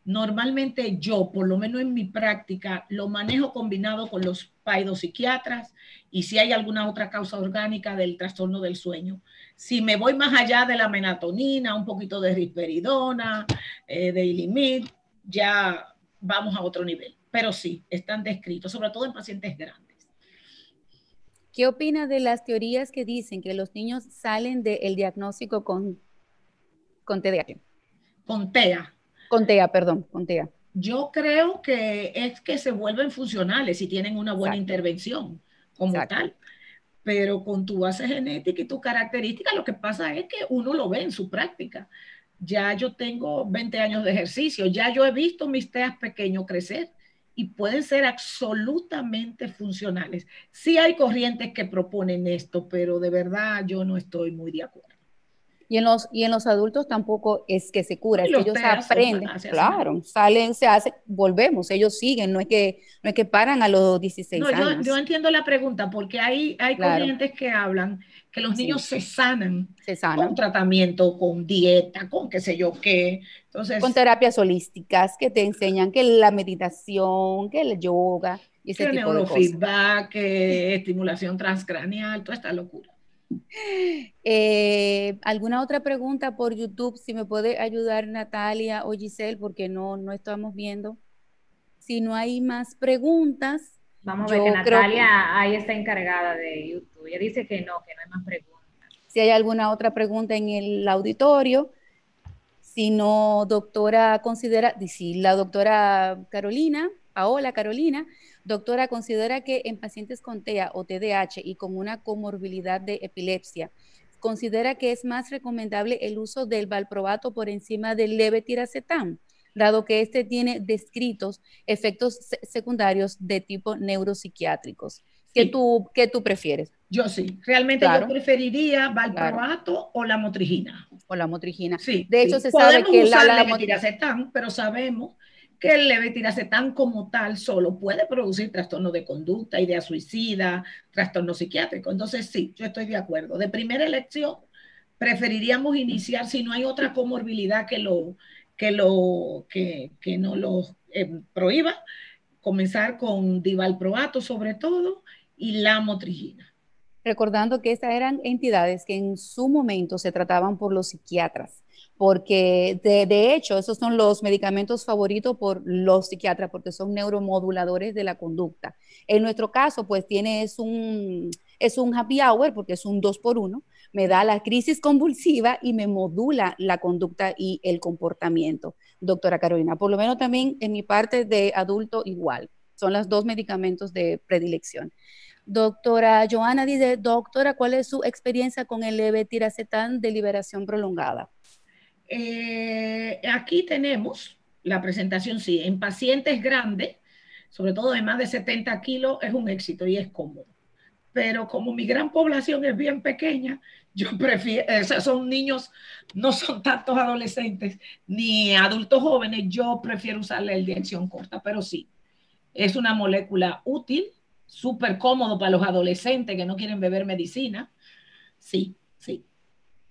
normalmente yo, por lo menos en mi práctica, lo manejo combinado con los paidopsiquiatras y si hay alguna otra causa orgánica del trastorno del sueño. Si me voy más allá de la melatonina, un poquito de risperidona, de Ilimid, ya vamos a otro nivel. Pero sí, están descritos, sobre todo en pacientes grandes. ¿Qué opina de las teorías que dicen que los niños salen del diagnóstico con TDAH? Con TEA. Con TEA, perdón, con TEA. Yo creo que es que se vuelven funcionales si tienen una buena intervención como tal. Pero con tu base genética y tu característica, lo que pasa es que uno lo ve en su práctica. Ya yo tengo 20 años de ejercicio, ya yo he visto mis TEAs pequeños crecer y pueden ser absolutamente funcionales. Sí hay corrientes que proponen esto, pero de verdad yo no estoy muy de acuerdo. Y en los adultos tampoco es que se cura, es que ellos aprenden, claro, salen, se hacen, volvemos, ellos siguen, no es que paran a los 16 años. Yo entiendo la pregunta, porque hay corrientes que hablan que los niños se sanan con tratamiento, con dieta, con qué sé yo qué. Entonces, con terapias holísticas que te enseñan que la meditación, que el yoga, y ese tipo de cosas. Neurofeedback, que estimulación transcraneal, toda esta locura. ¿Alguna otra pregunta por YouTube? Si me puede ayudar Natalia o Giselle, porque no estamos viendo. Si no hay más preguntas. Vamos a ver que Natalia ahí está encargada de YouTube. Ella dice que no hay más preguntas. Si hay alguna otra pregunta en el auditorio. Si no, doctora, considera, si la doctora Paola Carolina, doctora, considera que en pacientes con TEA o TDAH y con una comorbilidad de epilepsia, considera que es más recomendable el uso del valproato por encima del levetiracetam, dado que este tiene descritos efectos secundarios de tipo neuropsiquiátricos. ¿Qué tú prefieres? Yo sí, realmente yo preferiría valproato o la motrigina. O la motrigina. Sí, de hecho se sabe que usar levetiracetam, pero sabemos que el levetiracetam como tal solo puede producir trastorno de conducta, idea suicida, trastorno psiquiátrico. Entonces sí, yo estoy de acuerdo. De primera elección, preferiríamos iniciar, si no hay otra comorbilidad que no lo prohíba, comenzar con divalproato sobre todo y la motrigina. Recordando que estas eran entidades que en su momento se trataban por los psiquiatras, porque de hecho esos son los medicamentos favoritos por los psiquiatras, porque son neuromoduladores de la conducta. En nuestro caso, pues es un happy hour, porque es un 2x1, me da la crisis convulsiva y me modula la conducta y el comportamiento, doctora Carolina. Por lo menos también en mi parte de adulto igual, son los dos medicamentos de predilección. Doctora Joana dice, doctora, ¿cuál es su experiencia con el levetiracetam de liberación prolongada? Aquí tenemos la presentación, sí, en pacientes grandes, sobre todo de más de 70 kilos, es un éxito y es cómodo. Pero como mi gran población es bien pequeña, yo prefiero, son niños, no son tantos adolescentes ni adultos jóvenes, yo prefiero usarle el de acción corta, pero sí, es una molécula útil, súper cómodo para los adolescentes que no quieren beber medicina. Sí.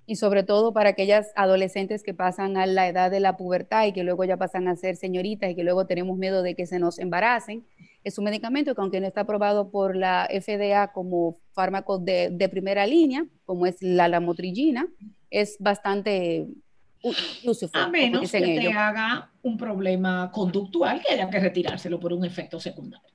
Y sobre todo para aquellas adolescentes que pasan a la edad de la pubertad y que luego ya pasan a ser señoritas y que luego tenemos miedo de que se nos embaracen. Es un medicamento que aunque no está aprobado por la FDA como fármaco de primera línea, como es la lamotrigina, es bastante useful. A menos que te haga un problema conductual que haya que retirárselo por un efecto secundario.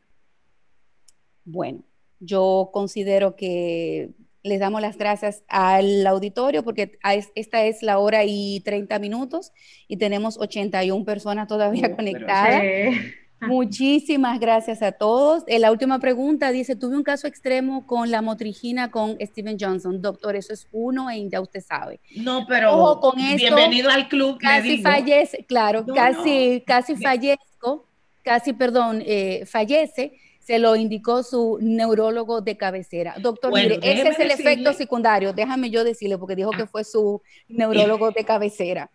Bueno, yo considero que les damos las gracias al auditorio porque esta es la hora y 30 minutos y tenemos 81 personas todavía conectadas. Muchísimas gracias a todos. La última pregunta dice, tuve un caso extremo con la motrigina con Steven Johnson. Doctor, eso es uno y ya usted sabe. No, pero ojo con esto, bienvenido al club. Casi fallece, claro, casi fallece. Se lo indicó su neurólogo de cabecera. Doctor, mire, ese es el efecto secundario. Déjame yo decirle, porque dijo que fue su neurólogo de cabecera.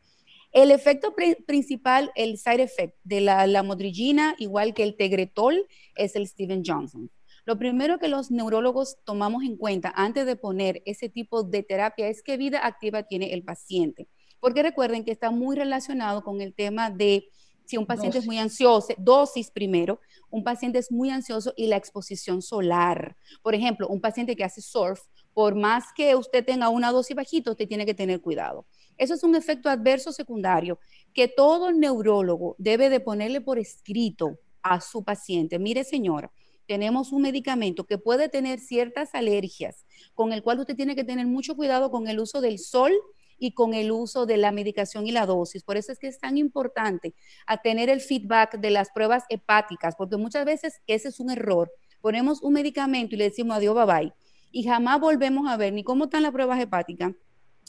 El efecto principal, el side effect de la lamotrigina, igual que el Tegretol, es el Steven Johnson. Lo primero que los neurólogos tomamos en cuenta antes de poner ese tipo de terapia es qué vida activa tiene el paciente. Porque recuerden que está muy relacionado con el tema de si un paciente es muy ansioso, dosis primero, un paciente es muy ansioso y la exposición solar. Por ejemplo, un paciente que hace surf, por más que usted tenga una dosis bajita, usted tiene que tener cuidado. Eso es un efecto adverso secundario que todo neurólogo debe de ponerle por escrito a su paciente. Mire, señora, tenemos un medicamento que puede tener ciertas alergias, con el cual usted tiene que tener mucho cuidado con el uso del sol y con el uso de la medicación y la dosis. Por eso es que es tan importante a tener el feedback de las pruebas hepáticas, porque muchas veces ese es un error. Ponemos un medicamento y le decimos adiós, bye bye, y jamás volvemos a ver ni cómo están las pruebas hepáticas,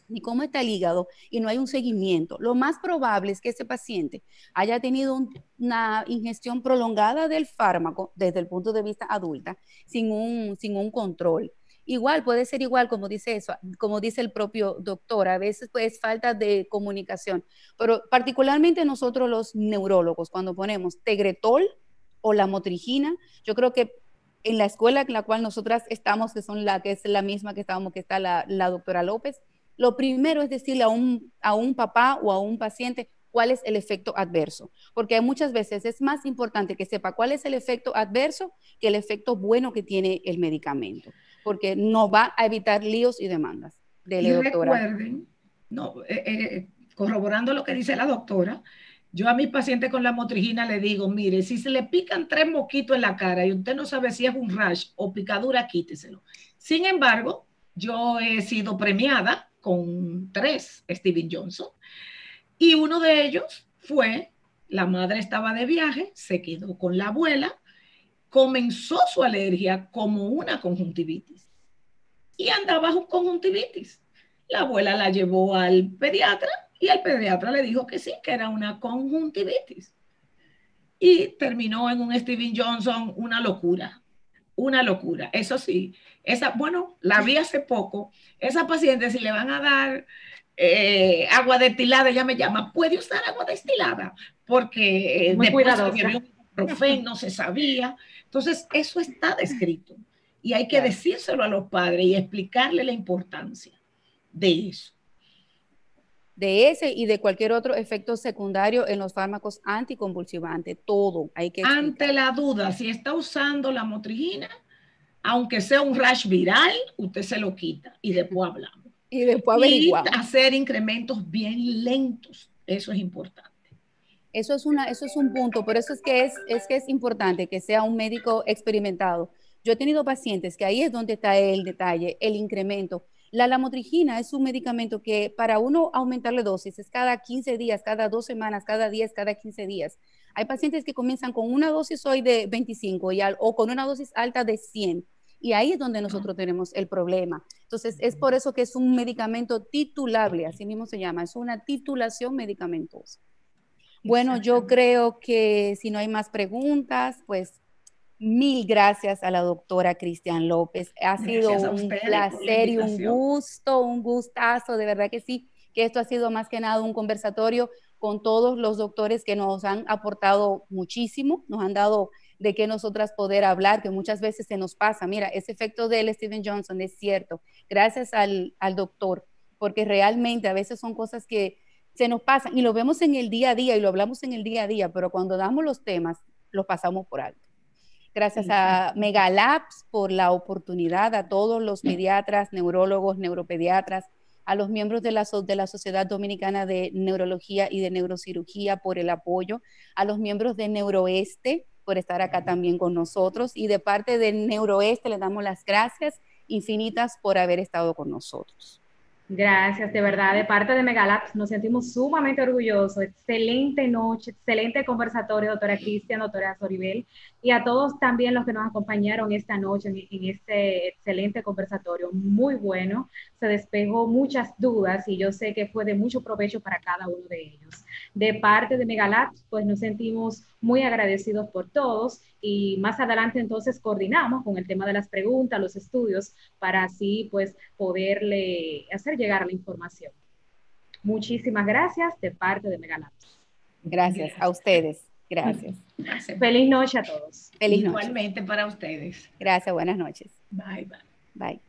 ni cómo está el hígado, y no hay un seguimiento. Lo más probable es que ese paciente haya tenido una ingestión prolongada del fármaco desde el punto de vista adulta, sin un control. Igual, puede ser igual, como dice eso, como dice el propio doctor, a veces pues falta de comunicación, pero particularmente nosotros los neurólogos, cuando ponemos Tegretol o la motrigina, yo creo que en la escuela en la cual nosotras estamos, que es la misma que está la doctora López, lo primero es decirle a un papá o a un paciente cuál es el efecto adverso, porque muchas veces es más importante que sepa cuál es el efecto adverso que el efecto bueno que tiene el medicamento, porque no va a evitar líos y demandas. Y recuerden, corroborando lo que dice la doctora, yo a mis pacientes con la motrigina le digo, mire, si se le pican 3 mosquitos en la cara y usted no sabe si es un rash o picadura, quíteselo. Sin embargo, yo he sido premiada con 3 Steven Johnson y uno de ellos fue, la madre estaba de viaje, se quedó con la abuela, comenzó su alergia como una conjuntivitis y andaba con conjuntivitis. La abuela la llevó al pediatra y el pediatra le dijo que sí, que era una conjuntivitis. Y terminó en un Steven Johnson, una locura. Una locura. Eso sí, bueno, la vi hace poco. Esa paciente, si le van a dar agua destilada, ella me llama, ¿puede usar agua destilada? Porque después se bebió ibuprofeno, no se sabía. Entonces, eso está descrito. Y hay que decírselo a los padres y explicarle la importancia de eso. De ese y de cualquier otro efecto secundario en los fármacos anticonvulsivantes, todo hay que explicar. Ante la duda, si está usando la motrigina, aunque sea un rash viral, usted se lo quita y después hablamos. Y después averiguamos. Y hacer incrementos bien lentos, eso es importante. Eso es un punto, por eso es que es importante que sea un médico experimentado. Yo he tenido pacientes que ahí es donde está el detalle, el incremento. La lamotrigina es un medicamento que para uno aumentarle dosis es cada 15 días, cada 2 semanas, cada 10, cada 15 días. Hay pacientes que comienzan con una dosis hoy de 25 o con una dosis alta de 100. Y ahí es donde nosotros tenemos el problema. Entonces, es por eso que es un medicamento titulable, así mismo se llama, es una titulación medicamentosa. Bueno, yo creo que si no hay más preguntas, pues mil gracias a la doctora Cristian López. Ha sido un placer y un gusto, un gustazo, de verdad que sí, que esto ha sido más que nada un conversatorio con todos los doctores que nos han aportado muchísimo, nos han dado de qué nosotras poder hablar, que muchas veces se nos pasa. Mira, ese efecto del Steven Johnson es cierto, gracias al doctor, porque realmente a veces son cosas que se nos pasan y lo vemos en el día a día y lo hablamos en el día a día, pero cuando damos los temas, los pasamos por alto. Gracias a Megalabs por la oportunidad, a todos los pediatras, neurólogos, neuropediatras, a los miembros de la Sociedad Dominicana de Neurología y de Neurocirugía por el apoyo, a los miembros de Neuroeste por estar acá también con nosotros, y de parte de Neuroeste les damos las gracias infinitas por haber estado con nosotros. Gracias, de verdad, de parte de Megalabs nos sentimos sumamente orgullosos. Excelente noche, excelente conversatorio, doctora Cristian, doctora Soribel, y a todos también los que nos acompañaron esta noche en este excelente conversatorio, muy bueno, se despejó muchas dudas y yo sé que fue de mucho provecho para cada uno de ellos. De parte de Megalabs, pues nos sentimos muy agradecidos por todos y más adelante entonces coordinamos con el tema de las preguntas, los estudios, para así pues poderle hacer llegar la información. Muchísimas gracias de parte de Megalabs. Gracias a ustedes. Gracias. Feliz noche a todos. Feliz noche. Igualmente para ustedes. Gracias, buenas noches. Bye, bye. Bye.